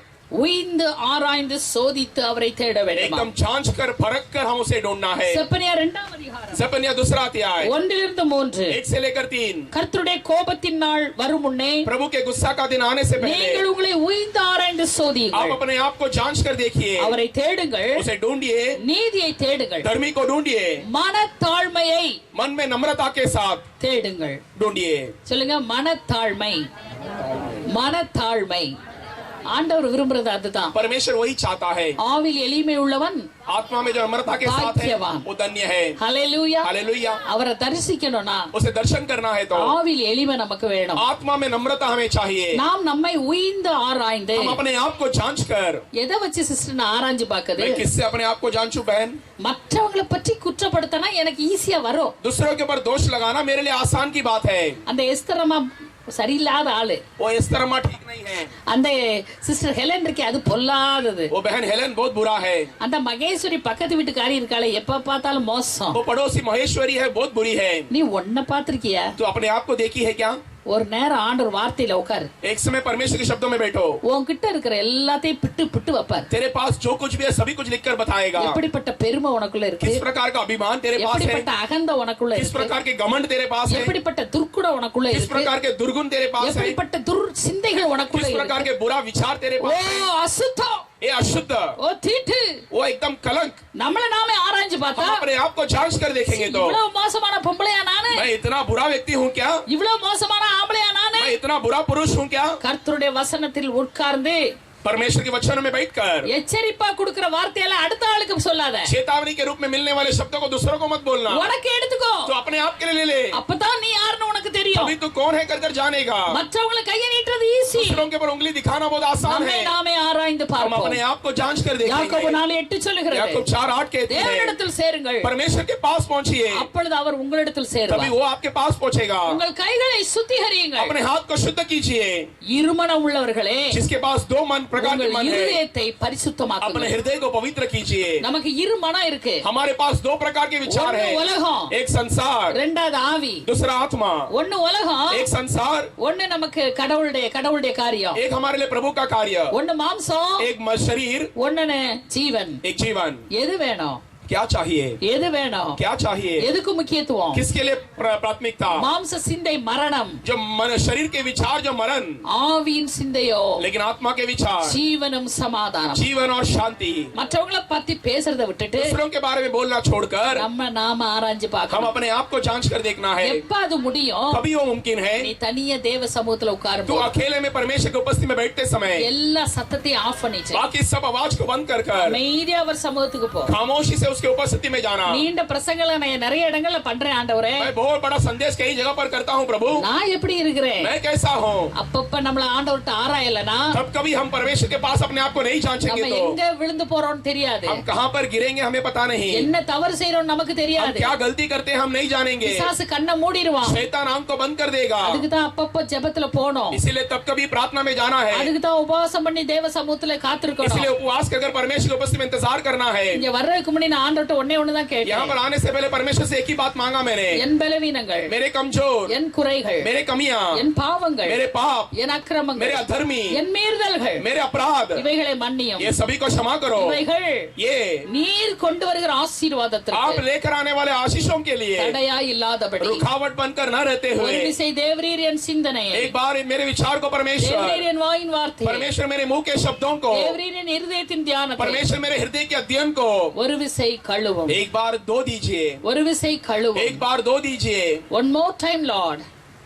உய்ந்து ஆராய்ந்து சோதித்து அவரை தேட வேண்டும். एकदम जांच कर परख कर हम उसे ढूंढना है. செப்பனியா 2ஆம் அதிகாரம் सपनिया 2 अध्याय 1-3 1 से लेकर 3. கர்த்தருடைய கோபத்தின் நாள் வரும் முன்னே प्रभु के गुस्सा का दिन आने से पहले நீங்கள் உங்களை உய்ந்து ஆராய்ந்து आप சோதியுங்கள். अपने आप को जांच कर देखिए. அவரை தேடுங்கள், उसे ढूंढिए, நீதியை தேடுங்கள், धर्मी को ढूंढिए, மனத்தாழ்மையை मन में नम्रता के साथ தேடுங்கள். ढूंढिए. சொல்லுங்க, மனத்தாழ்மை. மனத்தாழ்மை ஆண்டவர் விரும்புறது அதுதான். परमेश्वर वही चाहता है. ஆவில் எளிமை உள்ளவன் आत्मा में जो नम्रता के साथ है भाग्यवान. वो धन्य है. ஹல்லேலூயா. हालेलुया. அவரை தரிசிக்கணும்னா उसे दर्शन करना है तो ஆவில் எளிமை நமக்கு வேணும். आत्मा में नम्रता हमें चाहिए. நாம் நம்மை உய்ந்து ஆராய்ந்து हम अपने आप को जांच कर. எதை வச்சு சிஸ்டர் நான் ஆராய்ஞ்சு பாக்குது? मैं किससे अपने आप को जांचूं बहन. மற்றவங்களை பற்றி குற்றப்படுத்தினா எனக்கு ஈஸியா வரும். दूसरों के ऊपर दोष लगाना मेरे लिए आसान की बात है. அந்த எஸ்தரமா சரியில்லாத ஆளு, वो इस तरह मां ठीक नहीं है. அந்த சிஸ்டர் ஹெலன் இருக்கே அது பொல்லாதது. वो बहन हेलन बहुत बुरा है. அந்த மகேஸ்வரி பக்கத்து வீட்டுக்காரி இருக்காளே எப்ப பார்த்தாலும் மோசம். वो पड़ोसी महेश्वरी है, बहुत बुरी है. நீ ஒன்ன பாத்திருக்கியா? तो अपने आप को देखी है क्या. ஒரு நேரம் ஆண்டவர் வார்த்தையில உட்காரு. एक समय परमेश्वर के शब्दों में बैठो. உன்கிட்ட இருக்கிற எல்லாத்தையும் பிட்டு பிட்டு வைப்பார். तेरे पास जो कुछ भी है सभी कुछ लिखकर बताएगा. எப்படிப்பட்ட பெருமை உனக்குள்ள இருக்கு, किस प्रकार का अभिमान तेरे पास है, எப்படிப்பட்ட அகந்த உனக்குள்ள किस இருக்கு, प्रकार के घमंड तेरे पास है, எப்படிப்பட்ட துர்க்குணம் உனக்குள்ள किस இருக்கு, प्रकार के दुर्गुण तेरे पास है, எப்படிப்பட்ட துர் சிந்தைகள் உனக்குள்ள किस प्रकार இருக்கு. के बुरा विचार तेरे ஓ पास है. அசுத்தம், ये अशुद्ध, ஓ தீட்டு. वो एकदम कलंक. நம்மள நாமே ஆராய்ஞ்சு பார்த்தா हम अपने आप को जांच कर देखेंगे तो இவ்வளவு மோசமான பொம்பளையா நானு, मैं इतना बुरा व्यक्ति हूँ क्या. இவ்வளவு மோசமான ஆம்பளையா நானு? मैं इतना बुरा पुरुष हूँ क्या. கர்த்தருடைய வசனத்தில் உட்கார்ந்து परमेश्वर के वचन में बैठकर எச்சரிப்பா கொடுக்கிற வார்த்தையெல்லாம் அடுத்த ஆளுக்கு சொல்லாத. चेतावनी के रूप में मिलने वाले शब्दों को दूसरों को मत बोलना. உனக்கு எடுத்துக்கோ. तो अपने आप के लिए ले ले. அப்பதான் நீ யாருன்னு உனக்கு தெரியும். अभी तू कौन है कर कर जानेगा. மற்றவங்களை கையை நீட்டுறது ஈஸி. दूसरों के ऊपर उंगली दिखाना बहुत आसान நம்மை है. நாமே ஆராய்ந்து हम பார்ப்போம். अपने आप को जांच कर யாக்கோபு देखेंगे. 4:8 சொல்லுகிறது, याकूब 4:8 कहते हैं தேவனிடத்தில் சேருங்கள், परमेश्वर के पास पहुंचिए, அப்பொழுது அவர் உங்களிடத்தில் तभी சேருவார். वो आपके पास पहुंचेगा. உங்கள் கைகளை சுத்திகரியுங்கள். अपने हाथ को शुद्ध कीजिए. இருமனம் உள்ளவர்களே जिसके पास दो मन प्रकार के உங்கள் मन है, இருதயத்தை अपने பரிசுத்தமாக்குங்கள். हृदय को पवित्र कीजिए. நமக்கு இரு மனம் இருக்கு. हमारे पास दो प्रकार के विचार ஒன்னு है. உலகம், एक संसार, ரெண்டாவது ஆவி. दूसरा आत्मा. ஒன்னு உலகம், एक संसार, ஒன்னு நமக்கு கடவுளுடைய காரியம். एक हमारे लिए प्रभु का कार्य. ஒன்னு மாம்சம், एक शरीर, ஒன்னு ஜீவன். एक जीवन. எது வேணும்? क्या चाहिए. எது வேணும்? क्या चाहिए. எதுக்கு முக்கியத்துவம்? किसके लिए प्राथमिकता. மாம்ச சிந்தை மரணம், जो मन शरीर के विचार जो मरण, ஆவியின் சிந்தையோ लेकिन आत्मा के विचार ஜீவனும் சமாதானம். जीवन और शांति. மற்றவங்கள பத்தி பேசுறதை விட்டுட்டு दूसरों के बारे में बोलना छोड़कर நாம ஆராய்ஞ்சு हम பார்க்கணும். अपने आप को जांच कर देखना है. எப்ப அது முடியும்? कभी वो मुमकिन है. நீ தனியா தேவ சமூகத்துல உட்காரும் तो अकेले में परमेश्वर की उपस्थिति में बैठते समय எல்லா சத்தத்தையும் ஆஃப் பண்ணிச்சு बाकी सब आवाज को बंद कर कर அமைதியா அவர் சமூகத்துக்கு போ. खामोशी से उसके उपस्थिति में जाना. நீண்ட பிரசங்களை நான் நிறைய இடங்கள்ல பண்றேன் ஆண்டவரே. मैं बहुत बड़ा संदेश कई जगह पर करता हूँ प्रभु. நான் எப்படி இருக்கிறேன்? मैं कैसा हूँ. அப்பப்ப நம்மள ஆண்டவர்ட்ட ஆராயலனா तब कभी हम परमेश्वर के पास अपने आप को नहीं जांचेंगे நம்ம तो எங்க விழுந்து போறோம்னு தெரியாது. हम कहाँ पर गिरेंगे हमें पता नहीं. என்ன தவறு செய்றோம் நமக்கு हम தெரியாது. क्या गलती करते हैं हम नहीं जानेंगे. பிசாசு கண்ணை மூடிடுவான். शैतान आंख को बंद कर देगा. அதுக்கு தான் அப்பப்ப ஜெபத்துல போணும். इसीलिए तब कभी प्रार्थना में जाना है. அதுக்கு தான் உபவாசம் பண்ணி தேவ சமூகத்துல காத்திருக்கணும். इसलिए उपवास कर परमेश्वर की उपस्थिति में इंतजार करना है. இங்க வர்றதுக்கு முன்னாடி நான் ஆண்டவர்ட்ட ஒண்ணே ஒண்ணுதான் यहाँ கேட்டேன். पर आने से पहले परमेश्वर से एक ही बात मांगा मैंने, என் பலவீனங்கள், मेरे कमजोर, என் குறைகள், मेरे कमियां, என் பாவங்கள், मेरे पाप, என் அக்கிரமங்கள், मेरे अधर्मी, என் மீறுதல்கள், मेरे अपराध, இவைகளை மன்னியும். ये सभी को क्षमा करो। இவைகள் ये நீர் கொண்டு வருகிற आप ஆசீர்வாதத்திற்கு लेकर आने वाले आशीषों के लिए தடையாய் இல்லாதபடி रुकावट बनकर न रहते ஒரு हुए, விசை தேவரீர் என் சிந்தனையை, एक बार मेरे विचार को परमेश्वर, தேவரீர் என் வாயின் வார்த்தையை, परमेश्वर मेरे मुंह के शब्दों को, தேவரீர் என் இருதயத்தின் தியானத்தை परमेश्वर मेरे हृदय के अध्ययन को ஒரு விசை கழுவும். एक बार दो दीजिए, ஒரு விசை கழுவும். एक बार दो दीजिए। One more time, Lord,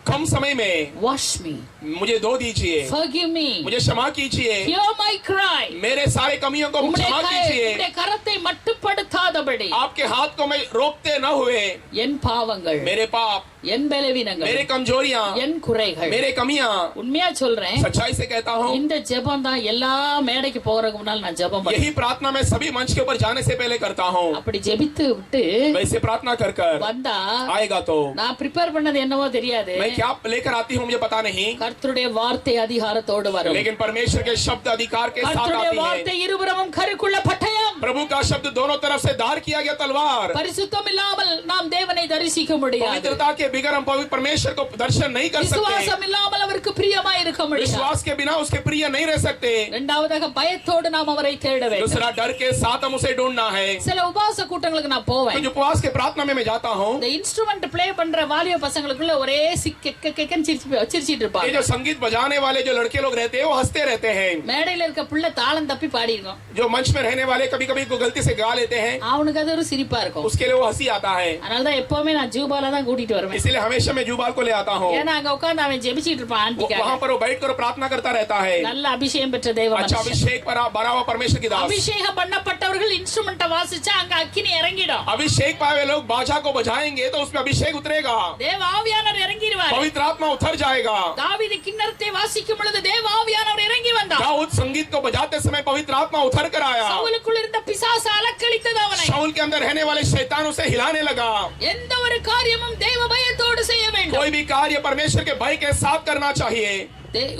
कम समय में wash me, मुझे दो दीजिए, forgive me, मुझे क्षमा कीजिए, hear my cry. मेरे सारे कमियों को உம்முடைய क्षमा कीजिए। உம்முடைய கரத்தை மட்டுப்படுத்தாதபடி आपके हाथ को मैं रोकते न हुए, என் பாவங்கள், मेरे पाप, என் பலவீனங்கள், मेरे कमजोरियां, என் குறைகள், मेरे कमियां, உண்மையா சொல்றேன், सच्चाई से कहता हूँ, இந்த ஜெபம் தான் எல்லா மேடைக்கு போறதுக்கு முன்னால் நான் ஜெபம் பண்ணுவேன். यही प्रार्थना मैं सभी मंच के ऊपर जाने से पहले करता हूँ। அப்படி ஜெபித்து விட்டு वैसे प्रार्थना कर कर வந்தா आएगा तो நான் ப்ரிப்பேர் பண்ணது என்னவோ தெரியாது, मैं क्या लेकर आती हूँ मुझे पता नहीं, கர்த்தருடைய வார்த்தை அதிகாரத்தோடு வரும். लेकिन परमेश्वर के शब्द अधिकार के साथ கர்த்தருடைய आती है। வார்த்தை இருபுறமும் கருக்குள்ள பட்டயம். प्रभु का शब्द दोनों तरफ से धार किया गया तलवार। பரிசுத்தம் இல்லாமல் நாம் தேவனை தரிசிக்க முடியாது. पवित्रता के बिगर हम पवित्र परमेश्वर को दर्शन नहीं कर सकते। விசுவாசம் இல்லாமல் அவருக்கு பிரியமாய் இருக்க முடியாது. विश्वास के बिना उसके प्रिय नहीं रह सकते। இரண்டாவதாக பயத்தோடு நாம் அவரை தேட வேண்டும். दूसरा डर के साथ हम उसे ढूंढना है। சில உபவாச கூட்டங்களுக்கு நான் போவேன். कुछ उपवास के प्रार्थना में मैं जाता हूँ। இந்த இன்ஸ்ட்ருமெண்ட் ப்ளே பண்ற வாலிப பசங்களுக்குள்ள ஒரே சிக்கன்னு சிரிச்சிட்டு ये இருப்பாங்க. जो संगीत बजाने वाले जो लड़के लोग रहते हैं वो हंसते रहते हैं। மேடையில இருக்க புள்ள தாளம் தப்பி பாடி இருக்கும். जो मंच में रहने वाले कभी कभी गलती से गा लेते हैं, அவனுக்கு அது ஒரு சிரிப்பா இருக்கும். उसके लिए वो हंसी आता है। அதனால தான் எப்பவுமே நான் ஜூபால தான் கூட்டிட்டு வருவேன். इसीलिए हमेशा मैं जुबाल को ले आता हूँ। ஏன்னா அங்க உட்கார்ந்து அவன் ஜெபிச்சிட்டு இருப்பான் ஆண்டிக்காக. वहाँ पर वो बैठ कर प्रार्थना करता रहता है। நல்ல அபிஷேகம் பெற்ற தேவ अच्छा மனுஷன். अभिषेक पर भरा हुआ परमेश्वर की दास। அபிஷேகம் பண்ணப்பட்டவர்கள் இன்ஸ்ட்ருமெண்ட்டை வாசிச்சா அங்க அக்கினி இறங்கிடும். अभिषेक पाए हुए लोग बाजा को बजाएंगे तो उसमें अभिषेक उतरेगा, தேவ ஆவியானவர் இறங்கிடுவார். पवित्र आत्मा उतर जाएगा। தாவீது கின்னரத்தை வாசிக்கும் பொழுது தேவ ஆவியானவர் இறங்கி வந்தார். दाऊद संगीत को बजाते समय पवित्र आत्मा उतर कर आया। சவுலுக்குள்ள இருந்த பிசாசு அலக்களித்தது அவனை. शाऊल के अंदर रहने वाले शैतान उसे हिलाने लगा। எந்த ஒரு காரியமும் தேவ பயத்தோடு செய்ய வேண்டும். कोई भी कार्य परमेश्वर के भय के साथ करना चाहिए।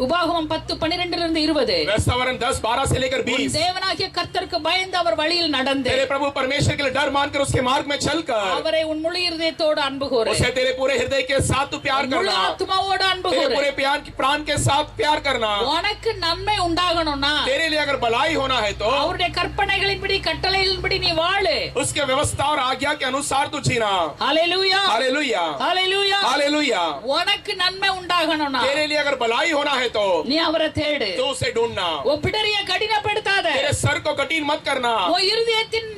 உபாகமம் 10:12 20 वृषावरण 10:12 से लेकर 20 தேவனாகிய கர்த்தருக்கு பயந்து அவர் வழியில் நடந்து तेरे प्रभु परमेश्वर के लिए डर मानकर उसके मार्ग में चलकर அவரை உன் முழு இருதயத்தோடு அன்பு கூறு. उसे तेरे पूरे हृदय के साथ तू प्यार முழு करना, ஆத்மாவோடு அன்பு तेरे கூறு. पूरे प्राण के साथ प्यार करना। உனக்கு நன்மை உண்டாகணும்னா तेरे लिए अगर भलाई होना है तो அவருடைய கற்பனைகளின்படி கட்டளைகளின்படி நீ வாழு. उसके व्यवस्था और आज्ञा के अनुसार तू जीना। ஹalleluya हालेलुया ஹalleluya. हालेलुया। உனக்கு நன்மை உண்டாகணும்னா तेरे लिए अगर भलाई होना है तो நீ அவரை தேடு. तो उसे ढूंढना। உன் பிடரிய கடினப்படுத்தாத. तेरे सर को कठिन मत करना। உன் இருதயத்தின்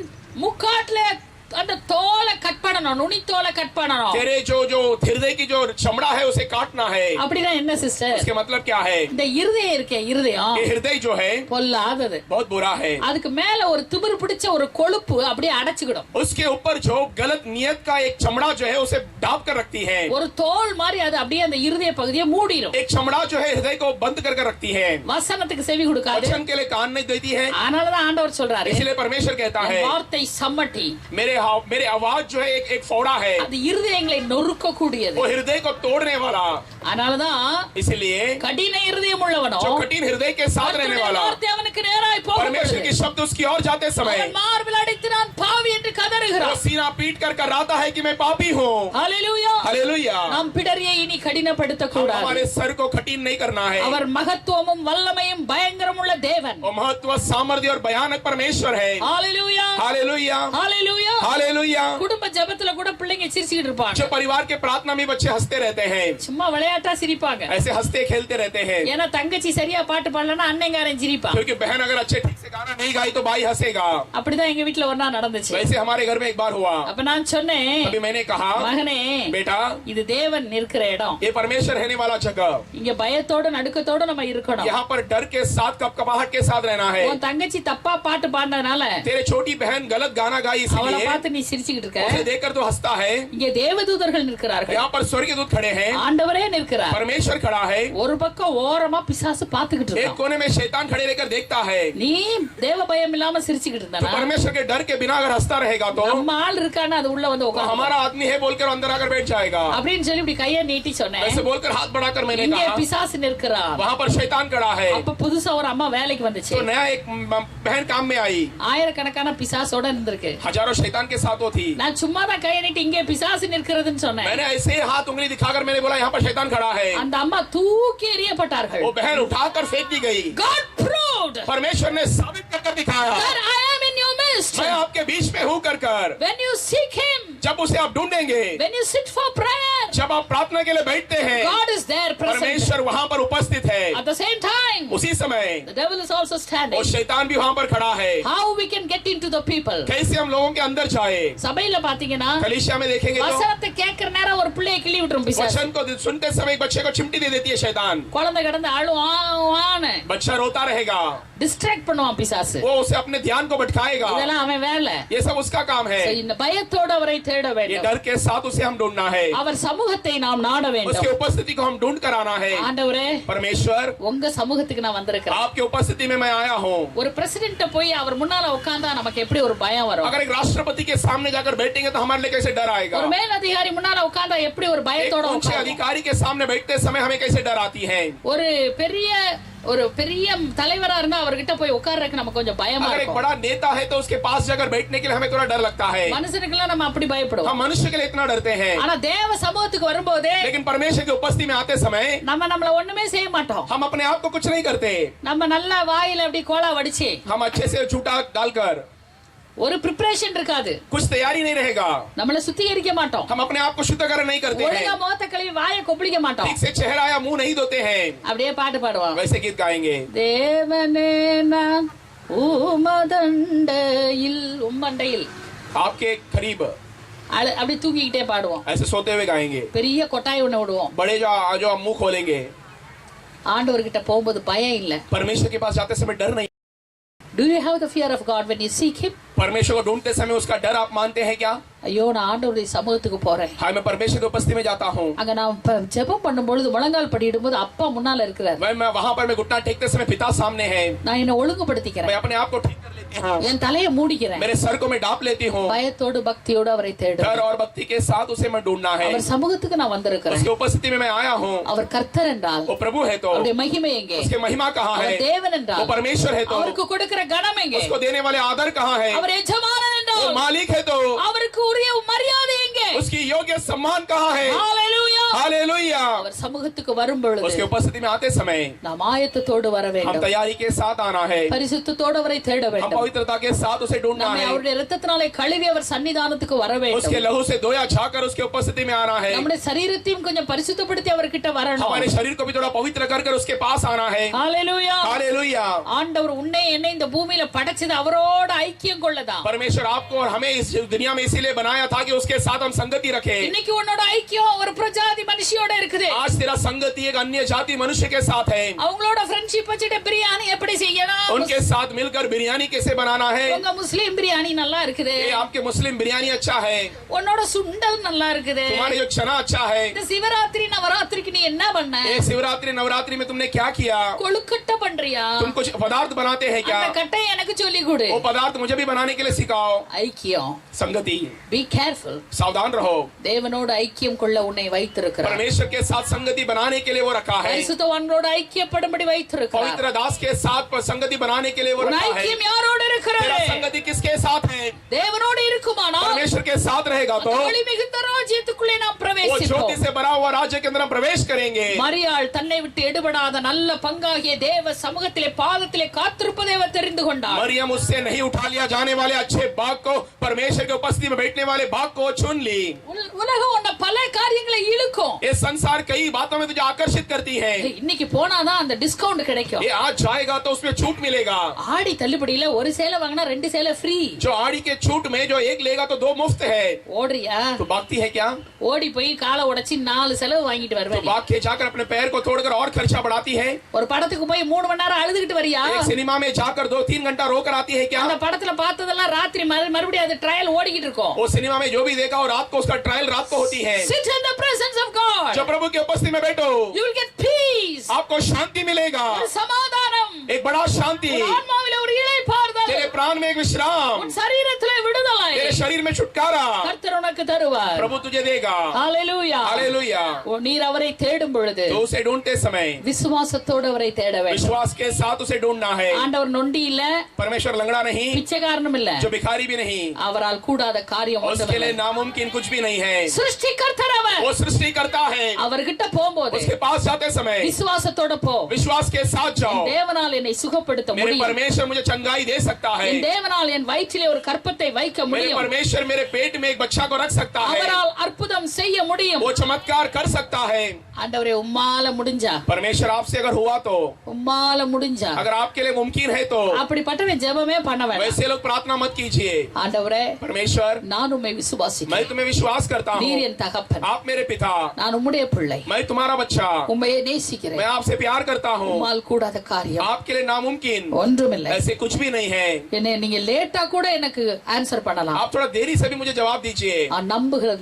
முக்காட்ல அந்த தோலை கட் பண்ணணும், நுனி தோலை கட் பண்ணணும். तेरे जो जो हृदय की जो चमड़ा है उसे काटना है। அப்படினா என்ன சிஸ்டர்? इसके मतलब क्या है? இந்த இருதயம் இருக்கே, இருதயம் ये हृदय जो है பொல்லாதது. बहुत बुरा है। அதுக்கு மேல ஒரு திமிரு பிடிச்ச ஒரு கொழுப்பு அப்படியே அடைச்சுக்கிடும். उसके ऊपर जो गलत नियत का एक चमड़ा जो है उसे ढांप कर रखती है। ஒரு தோல் மாதிரி அது அப்படியே அந்த இருதய பகுதியை மூடிடும். एक चमड़ा जो है हृदय को बंद कर रखती है, வசனத்துக்கு செவி கொடுக்காது. वचन के लिए कान नहीं देती है। அதனாலதான் ஆண்டவர் சொல்றாரு, इसलिए परमेश्वर कहता है வார்த்தை சம்மட்டி, मेरे आवाज जो है एक फोड़ा है, அது இருதயங்களை நொறுக்க கூடியது. वो हृदय को तोड़ने वाला। அதனாலதான் इसलिए கடின இருதயம் உள்ளவனோ जो कठिन हृदय के साथ रहने वाला, வார்த்தை அவனுக்கு நேராய் परमेश्वर के போகுது. शब्द उसकी ओर जाते समय அவன் மார்பில் அடித்து நான் பாவி என்று वो கதறுகிறான். सीना पीट कर कराता है कि मैं पापी हूँ। ஹalleluya. हालेलुया। நாம் பிடரியை இனி கடினப்படுத்த கூடாது. हमारे सर को कठिन नहीं करना है। அவர் மகத்துவமும் வல்லமையும் பயங்கரமுள்ள தேவன். वो महत्व सामर्थ्य और भयानक परमेश्वर है। ஹalleluya हालेलुया ஹalleluya. हालेलुया। குடும்ப ஜெபத்துல கூட பிள்ளைங்க சிரிச்சிட்டு இருப்பாங்க. जो परिवार के प्रार्थना में बच्चे हंसते रहते हैं, சும்மா விளையாட்டா சிரிப்பாங்க. ऐसे हंसते खेलते रहते हैं, ஏன்னா தங்கச்சி சரியா பாட்டு பாடலன்னா அண்ணங்காரன் சிரிப்பான். क्योंकि बहन अगर अच्छे ठीक से गाना नहीं गाई तो भाई हंसेगा। அப்படிதான் எங்க வீட்ல ஒரு நாள் நடந்துச்சு. वैसे हमारे घर में एक बार हुआ। அப்ப நான் சொன்னேன், अभी मैंने कहा மகனே बेटा இது தேவன் இருக்கிற இடம். ये परमेश्वर रहने वाला जगह, இங்க பயத்தோட நடுக்கத்தோட நம்ம இருக்கணும். यहाँ पर डर के साथ कपकपाहट के साथ रहना है। உன் தங்கச்சி தப்பா பாட்டு பாடினதுனால तेरे छोटी बहन गलत गाना गाई அவளை इसलिए பார்த்து நீ சிரிச்சுக்கிட்டு இருக்க. उसे देखकर तो हंसता है। இங்க தேவதூதர்கள் நிற்கிறார்கள், यहाँ पर स्वर्गदूत खड़े हैं, ஆண்டவரே நிற்கிறார். परमेश्वर खड़ा है, ஒரு பக்கம் ஓரமா பிசாசு பாத்துக்கிட்டு एक இருக்கான். कोने में शैतान खड़े रहकर देखता है। நீ தேவ பயம் இல்லாம சிரிச்சுக்கிட்டு जो இருந்தானா परमेश्वर के डर के बिना अगर हंसता रहेगा तो நம்ம ஆள் இருக்கான்னு அது உள்ள வந்து वो உட்கார்ந்து हमारा आदमी है बोलकर अंदर आकर बैठ जाएगा। அப்படின்னு சொல்லி இப்படி கையை நீட்டி சொன்னேன் ऐसे बोलकर हाथ बढ़ाकर मैंने இங்கே कहा பிசாசு நிற்கிறான் वहाँ पर शैतान खड़ा है। அப்ப புதுசா ஒரு அம்மா வேலைக்கு வந்துச்சு तो नया एक बहन काम में आई, ஆயிரக்கணக்கான பிசாசோட இருந்திருக்கு हजारों शैतान के साथ वो थी। நான் சும்மா தான் கையை நீட்டி இங்கே பிசாசு நிற்கிறதுன்னு சொன்னேன் मैंने ऐसे ही हाथ उंगली दिखाकर मैंने बोला यहाँ पर शैतान खड़ा है। அந்த अम्मा தூக்கி எறியப்பட்டார்கள் वो बहन उठाकर फेंक दी गई। God proved परमेश्वर ने साबित कर दिखाया that I am in your midst मैं आपके बीच में हूँ कर कर। when you seek him जब उसे आप ढूंढेंगे, when you sit for prayer जब आप प्रार्थना के लिए बैठते हैं, God is there present परमेश्वर वहाँ पर उपस्थित है। at the same time उसी समय the devil is also standing और शैतान भी वहाँ पर खड़ा है। how we can get into the people कैसे हम लोगों के अंदर जाए? சபையில பாத்தீங்கன்னா कलीसिया में देखेंगे तो வசனத்தை கேட்கிற நேரம் ஒரு பிள்ளையை கிள்ளி விட்டுரும் பிசாசு वचन को सुनते समय एक बच्चे को चिमटी दे देती है शैतान। குழந்தை கிடந்து அழுவான்னு बच्चा रोता रहेगा, டிஸ்ட்ராக்ட் பண்ணுவான் பிசாசு वो उसे अपने ध्यान को भटकाएगा। இதெல்லாம் அவன் வேலை ये सब उसका काम है। So, இந்த பயத்தோடு அவரை தேட ये வேண்டும் डर के साथ उसे हम ढूंढना है, அவர் சமூகத்தை நாம் நாட उसके வேண்டும் उपस्थिति को हम ढूंढ कर आना है। ஆண்டவரே परमेश्वर உங்க சமூகத்துக்கு நான் வந்திருக்கிறேன் आपके उपस्थिति में मैं आया हूँ। ஒரு பிரசிடென்ட் போய் அவர் முன்னால உட்கார்ந்தா நமக்கு எப்படி ஒரு பயம் வரும் अगर एक राष्ट्रपति के सामने जाकर बैठेंगे तो हमारे लिए कैसे डर आएगा? ஒரு மேல் அதிகாரி முன்னால உட்கார்ந்தா எப்படி ஒரு एक பயத்தோட ऊंचे உட்காருவோம்? अधिकारी के सामने बैठते समय हमें कैसे डर आती है? ஒரு பெரிய தலைவரா இருந்தா அவர்கிட்ட போய் உட்கார்றதுக்கு நமக்கு கொஞ்சம் பயமா अगर एक இருக்கும் बड़ा नेता है तो उसके पास जाकर बैठने के लिए हमें थोड़ा डर लगता है। மனுஷனுக்கெல்லாம் நம்ம அப்படி பயப்படுவோம் हम मनुष्य के लिए इतना डरते हैं, ஆனா தேவ சமூகத்துக்கு வரும்போது लेकिन परमेश्वर की उपस्थिति में आते समय நம்மள ஒண்ணுமே செய்ய மாட்டோம் हम अपने आप को कुछ नहीं करते। நம்ம நல்லா வாயில அப்படி கோலா வடிச்சு हम अच्छे से झूठा डालकर ஒரு प्रिपरेशन இருக்காது कुछ तैयारी नहीं रहेगा, நம்மள சுத்திகரிக்க மாட்டோம் हम अपने आप को शुद्धिकरण नहीं करते ஒழுங்கா हैं, முகத்தை கழுவி வாயை கொப்பளிக்க மாட்டோம் ठीक से चेहरा या मुंह नहीं धोते हैं, அப்படியே பாட்டு பாடுவோம் वैसे गीत गाएंगे। தேவனே நான் உமதண்டையில் உம்மண்டையில் आपके करीब அப்படி தூங்கிக்கிட்டே பாடுவோம் ऐसे सोते हुए गाएंगे। பெரிய கொட்டாய் ஒண்ணு விடுவோம் बड़े जो हम मुंह खोलेंगे, ஆண்டவர்கிட்ட போகும்போது பயம் இல்ல परमेश्वर के पास जाते समय डर नहीं। do you have the fear of God when you seek him परमेश्वर को ढूंढते समय उसका डर आप मानते हैं क्या? ஐயோ நான் ஆண்டவருடைய சமூகத்துக்கு போறேன் हाँ, मैं परमेश्वर की उपस्थिति में जाता हूँ। அங்க நான் ஜெபம் பண்ணும்பொழுது முழங்கால் படியிடும்போது அப்பா முன்னால இருக்கிறார் मैं वहाँ पर मैं घुटना टेकते समय पिता सामने है। நான் என்ன मैं ஒழுங்குபடுத்திக்கிறேன் अपने आप को ठीक कर लेती हूँ, என் தலையை மூடிக்கிறேன் मेरे सर को मैं डाप लेती हूँ। பயத்தோடு பக்தியோடு அவரை தேடு डर और भक्ति के साथ उसे मैं ढूंढना है। அவர் சமூகத்துக்கு நான் வந்திருக்கிறேன் उसकी उपस्थिति में मैं आया हूँ। அவர் கர்த்தர் என்றால் वो प्रभु है तो அவருடைய மகிமை எங்கே उसके महिमा कहाँ है? அவர் தேவன் वो என்றால் परमेश्वर है तो அவருக்கு கொடுக்கிற கனம் எங்கே उसको देने वाले आदर कहाँ है? அவர் எஜமானன் वो என்றால் मालिक है तो அவருக்கு உரிய மரியாதை எங்கே उसकी योग्य सम्मान कहाँ है? ஹalleluya हालेलुया। அவர் சமூகத்துக்கு வரும் பொழுது उसके उपस्थिति में आते समय நாம் ஆயத்தத்தோடு வர हम வேண்டும் तैयारी के साथ आना है, பரிசுத்தத்தோடு அவரை தேட हम வேண்டும் पवित्रता के साथ उसे ढूंढना நம்மை है, அவருடைய இரத்தத்தினாலே கழுவி அவர் சன்னிதானத்துக்கு வர उसके வேண்டும் लहू से धोया झाकर उसके उपस्थिति में आना है, நம்முடைய சரீரத்தையும் கொஞ்சம் பரிசுத்தப்படுத்தி அவர்கிட்ட வரணும் हमारे शरीर को भी थोड़ा पवित्र कर कर उसके पास आना है। ஹalleluya हालेलुया। ஆண்டவர் உன்னை என்னை இந்த பூமியில படைச்சது அவரோட ஐக்கியம் கொள்ளதான் परमेश्वर आपको और हमें इस दुनिया में इसीलिए बनाया था कि उसके साथ हम संगति रखें। இன்னைக்கு உன்னோட ஐக்கியம் ஒரு பிரஜாதி மனுஷியோட இருக்குது आज तेरा संगति एक अन्य जाति मनुष्य के साथ है, அவங்களோட ஃப்ரெண்ட்ஷிப் வச்சிட்டு பிரியாணி எப்படி செய்யணும் उनके साथ मिलकर बिरयानी कैसे बनाना है। உங்க முஸ்லிம் பிரியாணி நல்லா இருக்குது ये आपके मुस्लिम बिरयानी अच्छा है, உன்னோட சுண்டல் நல்லா இருக்குது तुम्हारे जो चना अच्छा है। இந்த சிவராத்திரி நவராத்திரிக்கு நீ என்ன பண்ண ये शिवरात्रि नवरात्रि में तुमने क्या किया? கொழுக்கட்டை பண்றியா तुम कुछ पदार्थ बनाते हैं क्या? அந்த கட்டை எனக்கு சொல்லி கொடு वो पदार्थ मुझे भी बनाने के लिए सिखाओ। ஐக்கியம் संगति, பி கேர்ஃபுல் सावधान रहो। தேவனோட ஐக்கியம் கொள்ள உன்னை வைத்திருக்கிறார் परमेश्वर के साथ संगति बनाने के लिए वो रखा है, பரிசுத்தவான்களோட ஐக்கியப்படும்படி வைத்திருக்கிறார் पवित्र दास के साथ संगति बनाने के लिए वो உன் रखा है। ஐக்கியம் யாரோட இருக்கிறது तेरा संगति किसके साथ है? தேவனோடு இருக்குமானால் परमेश्वर के साथ रहेगा तो அந்த ஒளி மிகுந்த ராஜ்யத்துக்குள்ளே நாம் वो ज्योति பிரவேசிப்போம் से भरा हुआ राज्य के अंदर हम प्रवेश करेंगे। மரியாள் தன்னை விட்டு எடுபடாத நல்ல பங்காகிய தேவ சமூகத்திலே பாதத்திலே காத்திருப்பதை அவர் தெரிந்து கொண்டார் मरियम उससे नहीं उठा लिया जाने वाले अच्छे भाग को, परमेश्वर के उपस्थिति में बैठने वाले भाग को चुन ली। உலகம் உன்னை பல காரியங்களை இழுக்கும் ये संसार कई बातों में तुझे आकर्षित करती है। இன்னைக்கு போனாதான் அந்த டிஸ்கவுண்ட் கிடைக்கும் ये आज जाएगा तो उसमें छूट मिलेगा। ஆடி தள்ளுபடியில ஒரு சேலை வாங்கினா 2 சேலை ஃப்ரீ जो आड़ी के छूट में जो एक लेगा तो 2 मुफ्त है। ஓடுறியா तो भागती है क्या? ஓடி போய் காலை உடைச்சு 4 செலவு வாங்கிட்டு तो வருவேன் भाग के जाकर अपने पैर को तोड़कर और खर्चा बढ़ाती है। ஒரு படத்துக்கு போய் 3 மணி நேரம் அழுதுகிட்டு வரியா एक सिनेमा में जाकर 2-3 घंटा रोकर आती है क्या? அந்த படத்துல பார்த்ததெல்லாம் ராத்திரி மறுபடியும் அது ட்ரையல் ஓடிக்கிட்டு இருக்கும் वो सिनेमा में जो भी देखा और रात को उसका ट्रायल रात को होती है। sit in the presence of God जो प्रभु की उपस्थिति में बैठो you will get peace आपको शांति मिलेगा, ஒரு சமாதானம் एक बड़ा शांति, ஒரு ஆன்மாவிலே ஒரு இளைப்பாறுதல் प्राण में एक विश्राम, உன் சரீரத்திலே விடுதலை तेरे शरीर में छुटकारा கர்த்தர் உனக்கு தருவார். प्रभु तुझे देगा। ஹalleluya. हालेलुया। நீர் அவரை தேடும் பொழுது तो उसे ढूंढते समय விசுவாசத்தோடு அவரை தேட வேண்டும். विश्वास के साथ उसे ढूंढना है। ஆண்டவர் நொண்டி இல்ல, परमेश्वर लंगड़ा नहीं, பிச்சைக்காரனும் இல்ல, जो भिखारी भी नहीं, அவரால் கூடாத காரியம் उसके ஒன்றுமில்லை. लिए नामुमकिन कुछ भी नहीं है। சிருஷ்டிகர்த்தர் அவர். वो सृष्टि करता है। அவர்கிட்ட போகும்போது उसके पास जाते समय விசுவாசத்தோட போ. विश्वास के साथ जाओ। தேவனால் என்னை சுகப்படுத்த मेरे முடியும். परमेश्वर मुझे चंगाई दे सकता है। என் தேவனால் என் வயிற்றிலே ஒரு கற்பத்தை வைக்க मेरे முடியும். परमेश्वर मेरे पेट में एक बच्चा को रख सकता है। அவரால் அற்புதம் செய்ய முடியும். वो चमत्कार कर सकता है। ஆண்டவரே உம்மால முடிஞ்சா, परमेश्वर आपसे अगर हुआ तो, உம்மால முடிஞ்சா, अगर आपके लिए मुमकिन है तो அப்படிப்பட்டவன் ஜெபமே பண்ண வேண்டாம். वैसे लोग प्रार्थना मत कीजिए। ஆண்டவரே परमेश्वर நான் உம்மை விசுவாசிக்கிறேன். मैं तुम्हें विश्वास करता हूँ, நீர் என் தகப்பன், आप मेरे पिता, நான் உம்முடைய பிள்ளை, मैं तुम्हारा बच्चा, உம்மையே நேசிக்கிறேன். मैं आपसे प्यार करता हूँ। உம்மால் கூடாத காரியம் आपके लिए नामुमकिन ஒன்றுமில்லை. ऐसे कुछ भी नहीं है। என்னை நீங்க லேட்டா கூட எனக்கு ஆன்சர் பண்ணலாம். आप थोड़ा देरी से भी मुझे जवाब दीजिए,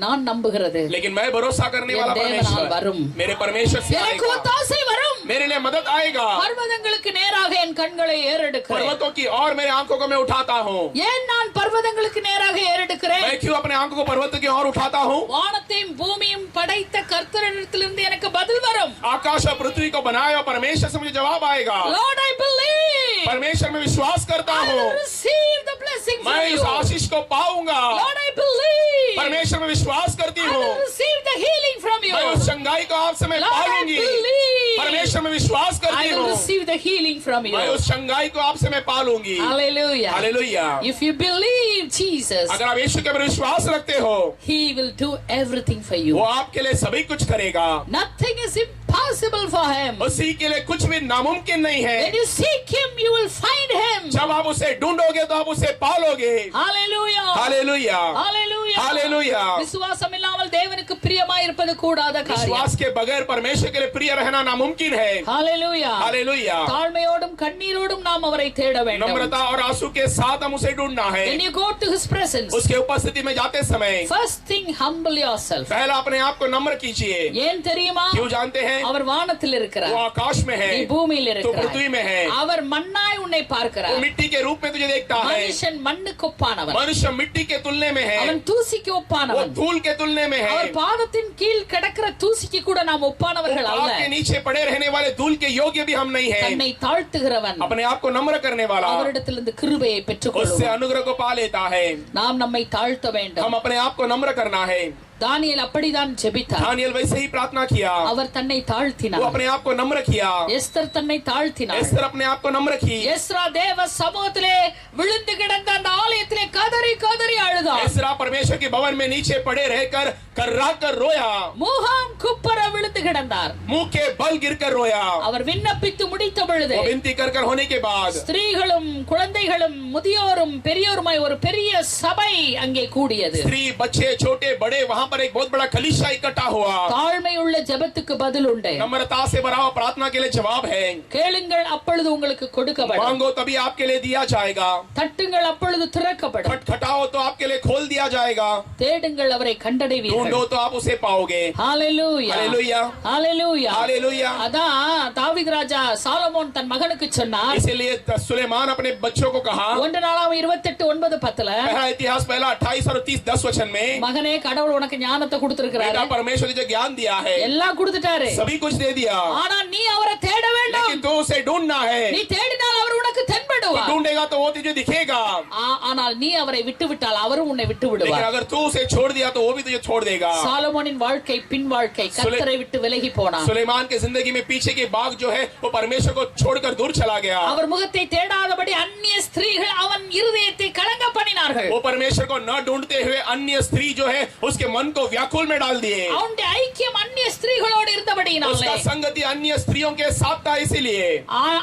நான் நம்புகிறது लेकिन मैं भरोसा करने वाला என் தேவனால் வரும். परमेश्वर मेरे परमेश्वर से எனக்கு आएगा। ஒத்தாசை வரும். मेरे लिए मदद आएगा। பர்வதங்களுக்கு நேராக என் கண்களை ஏறெடுக்கிறேன். पर्वतों की और मेरे आंखों को मैं उठाता हूँ। ஏன் நான் பர்வதங்களுக்கு நேராக ஏறெடுக்கிறேன்? मैं क्यों अपने आंखों को पर्वतों की ओर उठाता हूँ? வானத்தையும் பூமியும் படைத்த கர்த்தரிடத்திலிருந்து எனக்கு பதில் வரும். आकाश और पृथ्वी को बनाया परमेश्वर से मुझे जवाब आएगा। Lord, I believe. परमेश्वर में विश्वास करता I हूँ, will receive the blessing from मैं you. इस आशीष को पाऊंगा। Lord, I believe. परमेश्वर में विश्वास करती I हूँ, will receive the healing from you. मैं उस चंगाई को आपसे मैं Lord, I पालूंगी। believe. परमेश्वर में विश्वास I करती will हूँ, receive the healing from you. मैं उस चंगाई को आपसे मैं पालूंगी। Hallelujah. Hallelujah. If you believe Jesus, अगर आप यीशु के ऊपर विश्वास रखते हो, He will do everything for you. वो आपके लिए सभी कुछ करेगा। Nothing is impossible for Him. उसी के लिए कुछ भी नामुमकिन नहीं When है। you seek Him, you will find Him. जब आप उसे ढूंढोगे तो आप उसे पालोगे। Hallelujah. हालेलुया। Hallelujah. हालेलुया। விசுவாசம் இல்லாமல் தேவனுக்கு பிரியமாய் இருப்பது கூடாத காரியம். विश्वास के बगैर परमेश्वर के लिए प्रिय रहना नामुमकिन है। Hallelujah. हालेलुया। தாழ்மையோடும் கண்ணீரோடும் நாம் அவரை தேட வேண்டும். नम्रता और आंसू के साथ हम उसे ढूंढना है। When you go to His presence, उसके उपस्थिति में जाते समय first thing humble yourself. पहला अपने आप को नम्र कीजिए। ஏன் தெரியுமா? क्यों जानते हैं? அவர் வானத்தில் वो இருக்கிறார், आकाश में है, நீ பூமியில் तो पृथ्वी இருக்கிறாய். में है। அவர் மண்ணாய் உன்னை वो பார்க்கிறார். मिट्टी के रूप में तुझे देखता है। மனுஷன் மண்ணுக்கு ஒப்பானவன், मनुष्य मिट्टी के तुलने में है, அவன் தூசிக்கு वो ஒப்பானவன். धूल के तुलने में है। அவர் பாதத்தின் கீழ் கிடக்கிற தூசிக்கு கூட நாம் ஒப்பானவர்கள் அல்ல. आपके नीचे पड़े रहने वाले धूल के योग्य भी हम नहीं हैं। தன்னை தாழ்த்துகிறவன் अपने आप को नम्र करने वाला அவரிடத்திலிருந்து கிருபையை उससे பெற்றுக்கொள்வான். अनुग्रह को पा लेता है। நாம் நம்மை தாழ்த்த வேண்டும். हम अपने आप को नम्र करना है। தானியேல் அப்படிதான் ஜெபித்தார். दानियेल वैसे ही प्रार्थना किया, அவர் தன்னை वो தாழ்த்தினார். अपने आप को नम्र किया। எஸ்தர் தன்னை தாழ்த்தினார். एस्तर अपने आप को नम्र की। எஸ்ரா தேவ சமூகத்திலே விழுந்து கிடந்த அந்த ஆலயத்திலே கதறி கதறி அழுதார். एस्रा परमेश्वर के भवन में नीचे पड़े रहकर कर्रा कर रोया, முகம் குப்புற விழுந்து கிடந்தார். मुंह के बल गिरकर रोया। அவர் விண்ணப்பித்து முடித்த பொழுது वो विनती कर होने के बाद ஸ்திரீகளும் குழந்தைகளும் முதியோரும் பெரியோருமாய் ஒரு பெரிய சபை அங்கே கூடியது. स्त्री बच्चे छोटे बड़े वहां पर एक बहुत बड़ा कलीसिया इकट्ठा हुआ। தாழ்மையுள்ள ஜெபத்துக்கு பதில் உண்டு. नम्रता से भरा हुआ प्रार्थना के लिए जवाब है। கேளுங்கள் அப்பொழுது உங்களுக்கு கொடுக்கப்படும். मांगो तभी आपके लिए दिया जाएगा। தட்டுங்கள் அப்பொழுது திறக்கப்படும். खटखटाओ तो आपके लिए खोल दिया जाएगा। தேடுங்கள் அவரை கண்டடைவீர்கள். ढूंढो तो आप उसे पाओगे। ஹalleluya. हालेलुया। ஹalleluya. हालेलुया। அதான் தாவீது ராஜா சாலமோன் தன் மகனுக்கு சொன்னார். इसीलिए सुलेमान अपने बच्चों को कहा, 1 நாளாம் 28:9-10 पहला इतिहास पहला 28 और 30:10 वचन में, மகனே கடவுள் உனக்கு ஞானத்தை கொடுத்திருக்கிறாரு, बेटा परमेश्वर तुझे ज्ञान दिया है, எல்லாம் கொடுத்துட்டாரு, सभी कुछ दे दिया, ஆனா நீ அவரை தேட வேண்டும். लेकिन तू उसे ढूंढना है। நீ தேடினால் அவர் உனக்கு तू தென்படுவார். ढूंढेगा तो वो तुझे दिखेगा, ஆனால் நீ அவரை விட்டுவிட்டால் அவரும் உன்னை விட்டு लेकिन விடுவார். अगर तू उसे छोड़ दिया तो वो भी तुझे छोड़ देगा। சாலமோனின் வாழ்க்கை பின் வாழ்க்கை கர்த்தரை விட்டு விலகி போனான். सुलेमान के जिंदगी में पीछे के भाग जो है वो परमेश्वर को छोड़कर दूर चला गया। அவர் முகத்தை தேடாதபடி அந்நிய ஸ்திரீகள் அவன் இருதயத்தை கலங்க பண்ணினார்கள். वो परमेश्वर को न ढूंढते हुए अन्य स्त्री जो है उसके मन को व्याकुल में डाल दिए। அவனுடைய ஐக்கியம் அந்நிய ஸ்திரீகளோடு இருந்தபடியினாலே उसका संगति अन्य स्त्रियों के साथ था, इसीलिए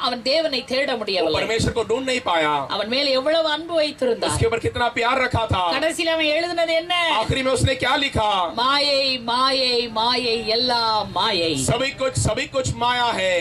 அவன் தேவனை தேட वो முடியவில்லை. परमेश्वर को ढूंढ नहीं पाया। அவன் மேல் எவ்வளவு அன்பு வைத்திருந்தார். उसके ऊपर कितना प्यार रखा था। கடைசியில் அவன் எழுதினது என்ன? आखिरी में उसने क्या लिखा? மாயை மாயை மாயை எல்லாம் மாயை. सभी कुछ माया है।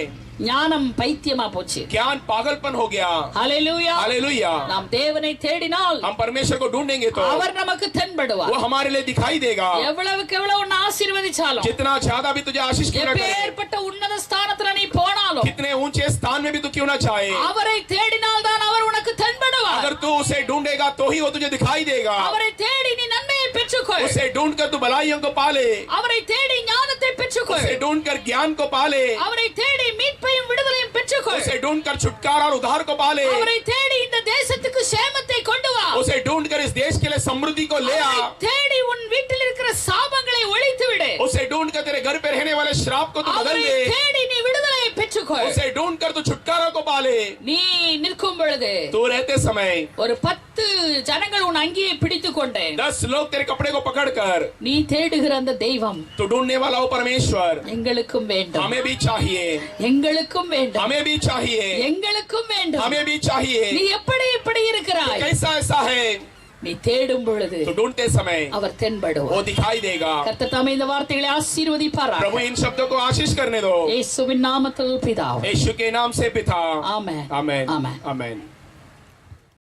ஞானம் பைத்தியமா போச்சு. ज्ञान पागलपन हो गया। ஹalleluya. हालेलुया। நாம் தேவனை தேடினால் हम परमेश्वर को ढूंढेंगे तो அவர் நமக்கு தென்படுவார். वो हमारे लिए दिखाई देगा। எவ்வளவுக்கு எவ்வளவு உன்னை ஆசீர்வதிச்சாலும், जितना ज्यादा भी तुझे आशीष क्यों न करे, எப்பேற்பட்ட உன்னத ஸ்தானத்துல நீ போனாலும், कितने ऊंचे स्थान में भी तू क्यों ना चाहे, அவரை தேடினால் தான் அவர் உனக்கு தென்படுவார். अगर तू उसे ढूंढेगा तो ही वो तुझे दिखाई देगा। அவரை தேடி நீ நன்மையை பெற்றுக்கொள். उसे ढूंढ कर तू भलाइयों को पाले। அவரை தேடி ஞானத்தை பெற்றுக்கொள். उसे ढूंढ कर ज्ञान को पाले। அவரை தேடி மீட்பையும் விடுதலையும் பெற்றுக்கொள். उसे ढूंढ कर छुटकारा और उद्धार को पाले। அவரை தேடி இந்த தேசத்துக்கு சேமத்தை கொண்டு வா. उसे ढूंढ कर इस देश के लिए समृद्धि को ले आ। அவரை தேடி உன் வீட்டில் இருக்கிற சாபங்களை ஒழித்து விடு. उसे ढूंढ कर तेरे घर पे रहने वाले श्राप को तू बदल அவரை दे। தேடி நீ விடுதலையை பெற்றுக்கொள். उसे ढूंढ कर तू छुटकारा को पाले। நீ நிற்கும் பொழுது तू रहते समय ஒரு 10 ஜனங்கள் உன் அங்கியை பிடித்துக் கொண்டே 10 लोग तेरे कपड़े को पकड़कर, நீ தேடுகிற அந்த தெய்வம் तू ढूंढने वाला हो परमेश्वर எங்களுக்கும் வேண்டும். हमें भी चाहिए, எங்களுக்கும் வேண்டும். हमें भी चाहिए, எங்களுக்கும் வேண்டும். हमें भी चाहिए। நீ எப்படி இப்படி இருக்கிறாய்? कैसा ऐसा है? நீ தேடும் பொழுது तो ढूंढते समय அவர் தென்படுவார். वो दिखाई देगा। கர்த்தர் தாமே இந்த வார்த்தைகளை ஆசீர்வதிப்பாராக. प्रभु इन शब्दों को आशीष करने दो। இயேசுவின் நாமத்தில் பிதாவே. यीशु के नाम से पिता। ஆமென். आमेन ஆமென். आमेन।